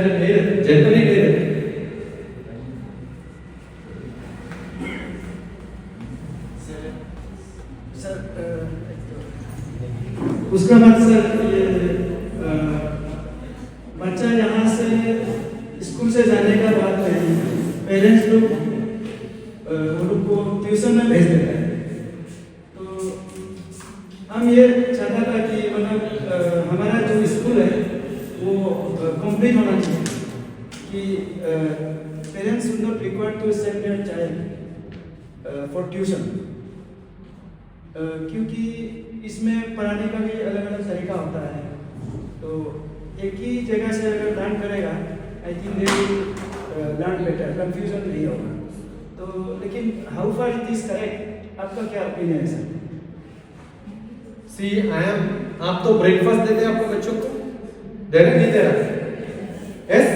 parents लोग वो लोग को ट्यूशन में भेज देता है। तो हम ये चाहता था कि मतलब हमारा जो स्कूल है वो कंप्लीट होना चाहिए कि parents will not required to send their child for tuition, क्योंकि इसमें पढ़ाने का भी अलग अलग तरीका होता है। तो एक ही जगह से अगर लर्न करेगा I think they will learn better, confusion नहीं होगा। तो लेकिन how far it is correct, आपका क्या ओपिनियन है सर? सी आई एम, आप तो ब्रेकफास्ट देते हैं आपको बच्चों को, दे रहे नहीं दे रहा? यस,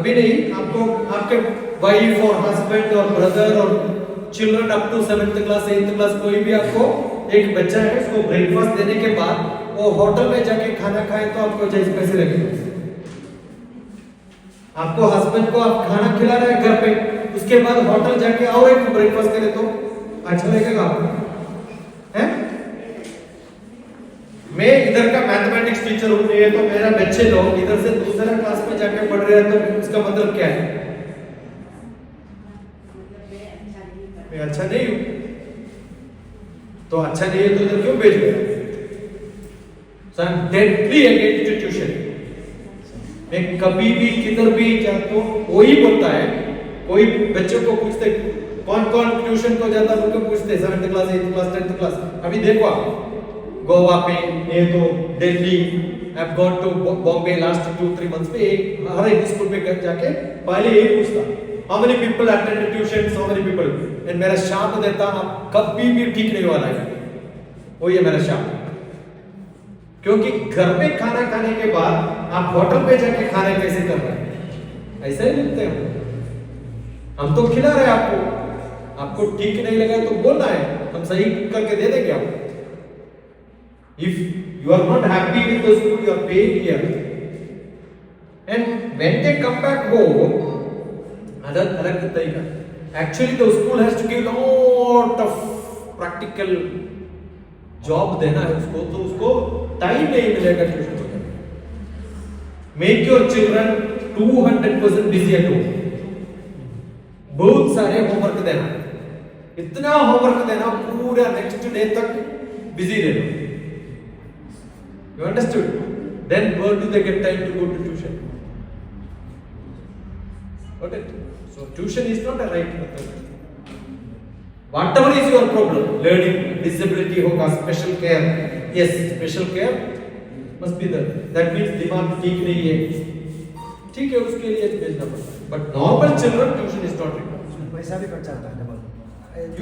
अभी नहीं। आपको आपके वाइफ और हस्बैंड और ब्रदर और children up to 7th class 8th class कोई भी आपको एक बच्चा है उसको ब्रेकफास्ट देने के बाद वो होटल में जाके खाना खाए तो आपको जैसे कैसे लगेगा? आपको हस्बैंड को आप खाना खिला रहे हैं घर पे, उसके बाद होटल जाके और एक ब्रेकफास्ट करे तो अच्छा लगेगा आपको? हैं? मैं इधर का मैथमेटिक्स टीचर हूं, ये तो मेरा बच्चे लोग इधर से दूसरा क्लास में जाके पढ़ रहे हैं तो उसका मतलब क्या है? मैं अच्छा नहीं हूं, तो अच्छा नहीं है तो इधर क्यों भेज रहे? So I'm deadly against tuition. मैं कभी भी किधर भी जाता हूं, कोई बोलता है, कोई बच्चों को पूछते कौन कौन ट्यूशन को जाता है उनको पूछते 7th class 8th class 10th class. अभी देखो आप गोवा पे, ये तो Delhi, I have got to Bombay last 2-3 months में, एक हर एक स्कूल पे जाके पहले ये पूछता how many people attend tuition, how many people, and मेरा शाप देता आप कभी भी ठीक नहीं वाला है वो, ये मेरा शाप। क्योंकि घर पे खाना खाने के बाद आप होटल पे जाके खाना कैसे कर रहे हैं? ऐसे ही मिलते हैं हम तो खिला रहे हैं आपको, आपको ठीक नहीं लगा तो बोलना है, हम सही करके दे देंगे आपको। If you are not happy with the school, you are paying here, and when they come back home, अलग तरीका। Actually, the school has to give lot of practical job देना है उसको, तो उसको टाइम नहीं मिलेगा ट्यूशन को। Make your children 200% busy at home। बहुत सारे होमवर्क देना, इतना होमवर्क देना पूरा नेक्स्ट डे तक बिजी रहना। You understood? Then where do they get time to go to tuition? Got it? So tuition is not a right method. Whatever is your problem, learning disability होगा, special care, yes, special care must be there. That means दिमाग ठीक नहीं है, ठीक है, उसके लिए भेजना पड़ता है। But normal children tuition is not required. पैसा भी खर्चा होता है डबल,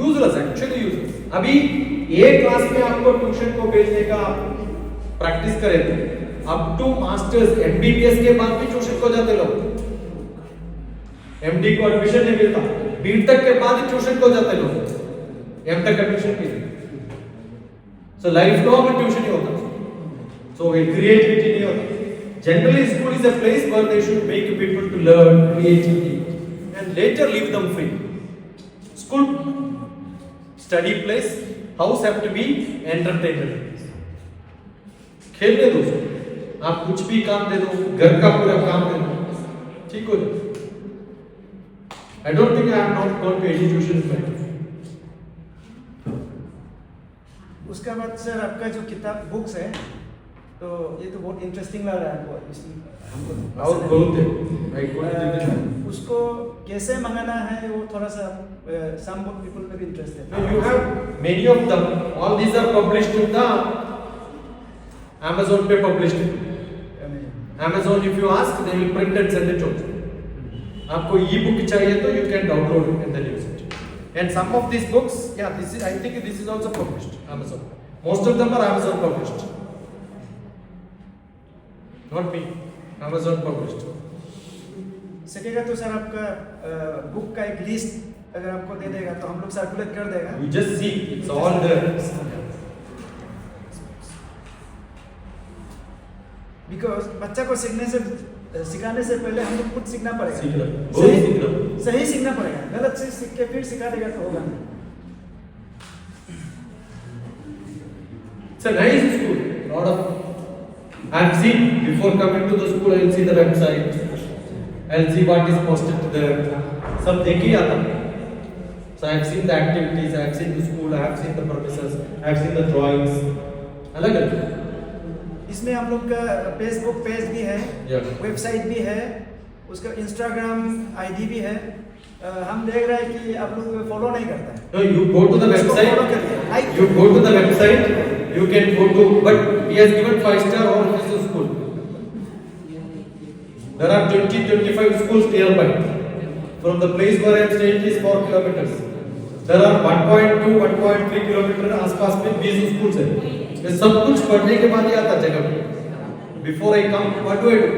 Useless, actually useless. अभी एक क्लास में आपको ट्यूशन को भेजने का प्रैक्टिस करें तो अप टू मास्टर्स एमबीबीएस के बाद भी ट्यूशन को जाते लोग, एमडी को एडमिशन नहीं मिलता, बीटेक के बाद ही ट्यूशन को जाते लोग एमटेक एडमिशन के लिए। सो लाइफ लॉन्ग ट्यूशन ही होता, सो ये क्रिएटिविटी नहीं होता। Generally school is a place where they should make people to learn creativity and later leave them free. School study place, house have to be entertainment. खेलने दो, आप कुछ भी काम दे दो, घर का पूरा काम दे दो, ठीक हो जाए। I don't think I have not gone to any tuition center. उसके बाद सर आपका जो किताब बुक्स है, तो ये तो बहुत इंटरेस्टिंग लग रहा है हमको, इसमें हमको और बहुत है, उसको कैसे मंगाना है वो थोड़ा सा some people may be interested. No, you have many of them. All these are published in the Amazon पे published है। Amazon, if you ask, they will print and send it also. आपको e-book चाहिए तो you can download it and then use it. And some of these books, yeah, this is, I think this is also published Amazon. Most of them are Amazon published. Not me, Amazon published. सकेगा तो sir आपका book का एक list अगर आपको दे देगा तो हम लोग सर्कुलेट कर देगा। You just see, it's all there. Because बच्चा को सिखाने से पहले हम लोग खुद सीखना पड़ेगा, सही सीखना पड़ेगा, गलत चीज सीख के फिर सिखा देगा तो होगा नहीं। It's a nice school. Lot of I've seen before coming to the school. I'll see the website. I'll see what is posted there. सब देख ही आता हूँ. So I have seen the activities, I have seen the school, I have seen the professors, I have seen the drawings. अलग अलग. इसमें हम लोग का फेसबुक पेज भी है, Yeah. वेबसाइट भी है, उसका इंस्टाग्राम आईडी भी है. हम देख रहे हैं कि आप लोग फॉलो नहीं करता है. No, you go to the उसको website. follow करिए. Like You go to the website. You can go to, but he has given 5-star all of his school. There are 20-25 schools nearby. From the place where I am staying is 4 kilometers. There are 1.2-1.3 kilometre आसपास में 20 schools है. ये सब कुछ पढ़ने के बाद ही आता जगह पे. Before I come, what do I do?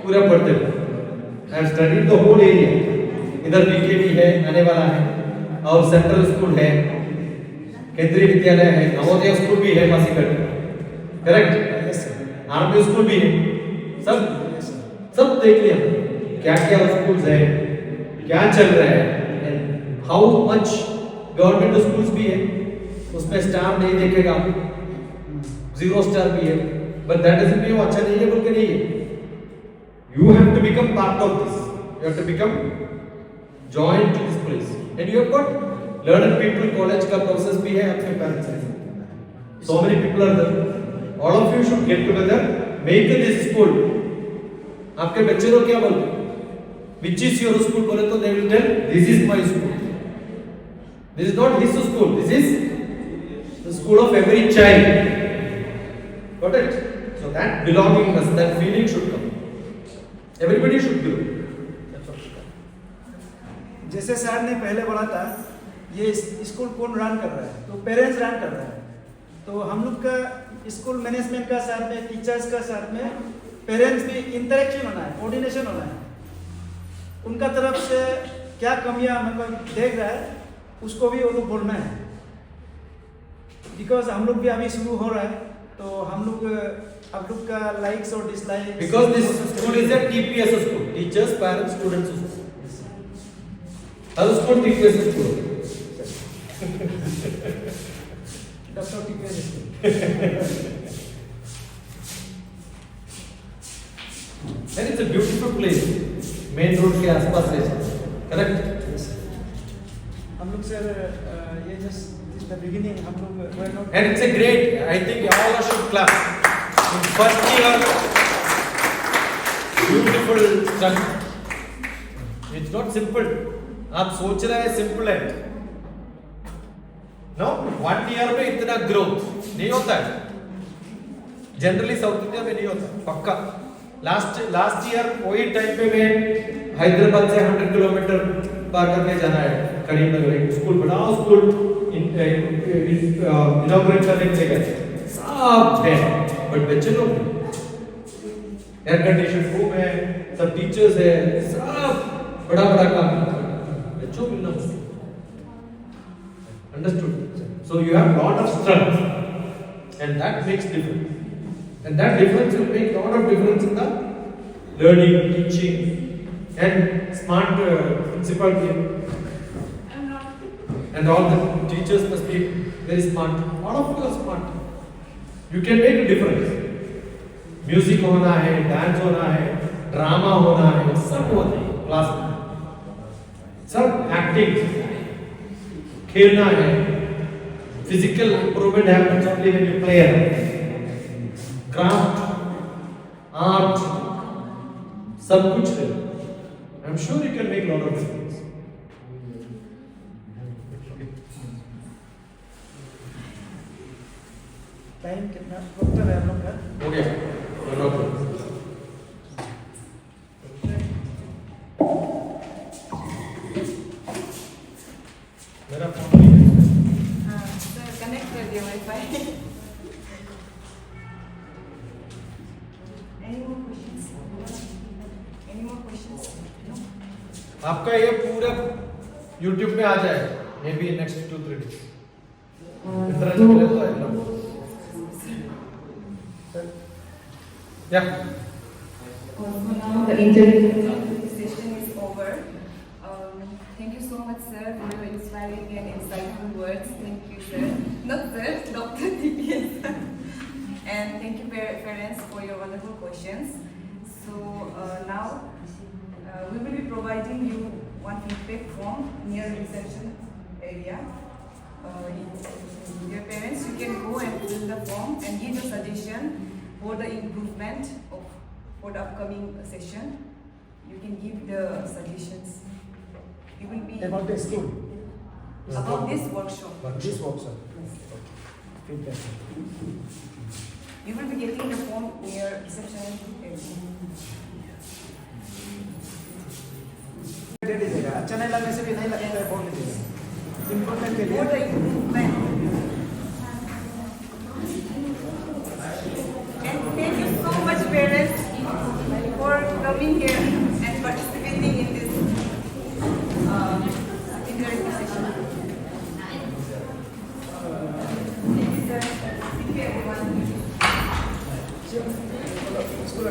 पूरा पढ़ते हैं. I have studied the whole area. इधर बीकेटी है, आने वाला है, और सेंट्रल स्कूल है, केंद्रीय विद्यालय है, नवोदय स्कूल भी है मासीगढ़. करेक्ट? आर्मी स्कूल भी है. सब देख लिया. क्या क्या स्कूल्स है, क्या चल रहा है, हाउ मच गवर्नमेंट स्कूल्स भी है. उसमें स्टार नहीं देखेगा, 0 स्टार भी है, बट दैट डजंट मीन वो अच्छा नहीं है बोल के नहीं है. You have to become part of this. You have to become joined to this place. And you have got learned people college का process भी है आपके parents हैं. So many people are there. All of you should get together, make this school. आपके बच्चे लोग क्या बोलते हैं? Which is your school बोले तो they will tell this is my school. This is not his school. This is the school of every child. Got it? So that belongingness, that feeling should come. Everybody should belong. जैसे sir ने पहले बोला था, ये school कौन run कर रहा है? तो पेरेंट्स रन कर रहा है. तो हम लोग का स्कूल मैनेजमेंट का साथ में, टीचर्स का साथ में, पेरेंट्स भी इंटरेक्शन होना है, कोऑर्डिनेशन होना है. उनका तरफ से क्या कमियां मतलब देख रहा है, उसको भी वो लोग बोलना है. बिकॉज हम लोग भी अभी शुरू हो रहा है, तो हम लोग आप लोग का लाइक्स और dislikes. Because this school is a TPS school, teachers, parents, students school. Her school TPS school. Doctor TPS school. And it's a beautiful place. Main road के आसपास है. Correct? हम लोग सर ये जस्ट द बिगिनिंग हम लोग were not. And it's a great. I think all of us should clap. In first year, beautiful structure. It's not simple. आप सोच रहे हैं सिंपल है. No, 1 year में इतना ग्रोथ नहीं होता है. जनरली साउथ इंडिया में नहीं होता. पक्का. लास्ट ईयर कोई टाइम पे मैं हैदराबाद से 100 किलोमीटर पार करके जाना है. करीमनगर एक स्कूल बड़ा स्कूल इनॉग्रेट करने के लिए सब है, बट बच्चे लोग एयर कंडीशन रूम है, सब टीचर्स है, सब बड़ा बड़ा काम. बच्चों मिलना मुश्किल. Understood? So you have lot of strength, and that makes difference. And that difference will make lot of difference in the learning, teaching, and smart principal team. And all the teachers must be very smart. All of you are smart. You can make a difference. Music होना है, dance होना है, drama होना है, सब होना है class में. सब acting, खेलना है. Physical improvement happens only when you play. Craft, art, सब कुछ है. I'm sure you can make lot of difference. Time कितना वक्त है हम लोग का? हो गया. No problem. मेरा फोन नहीं है. सर कनेक्ट कर दिया wifi. Any more questions? Any more questions? No? आपका ये पूरा YouTube में आ जाए. Maybe next 2-3 days. इंटरेस्ट मिले तो है ना. Yeah. So now the interview. Session is over. Thank you so much, sir, for your inspiring and insightful words. Thank you, sir. Not sir, Dr. TPS. And thank you, parents, for your wonderful questions. So now We will be providing you one feedback form near reception area. Dear parents, you can go and fill the form and give a suggestion for the improvement for the upcoming session. You can give the suggestions. You will be About the school. about this workshop. But this workshop. Feedback. You will be getting the form near reception area. दे दीजिएगा, अच्छा नहीं लगने से भी नहीं लगता है phone दीजिएगा। इम्पोर्टेंट के For the लिए improvement. And thank you so much, parents, for coming here and participating in this interactive session. Thank you, everyone. School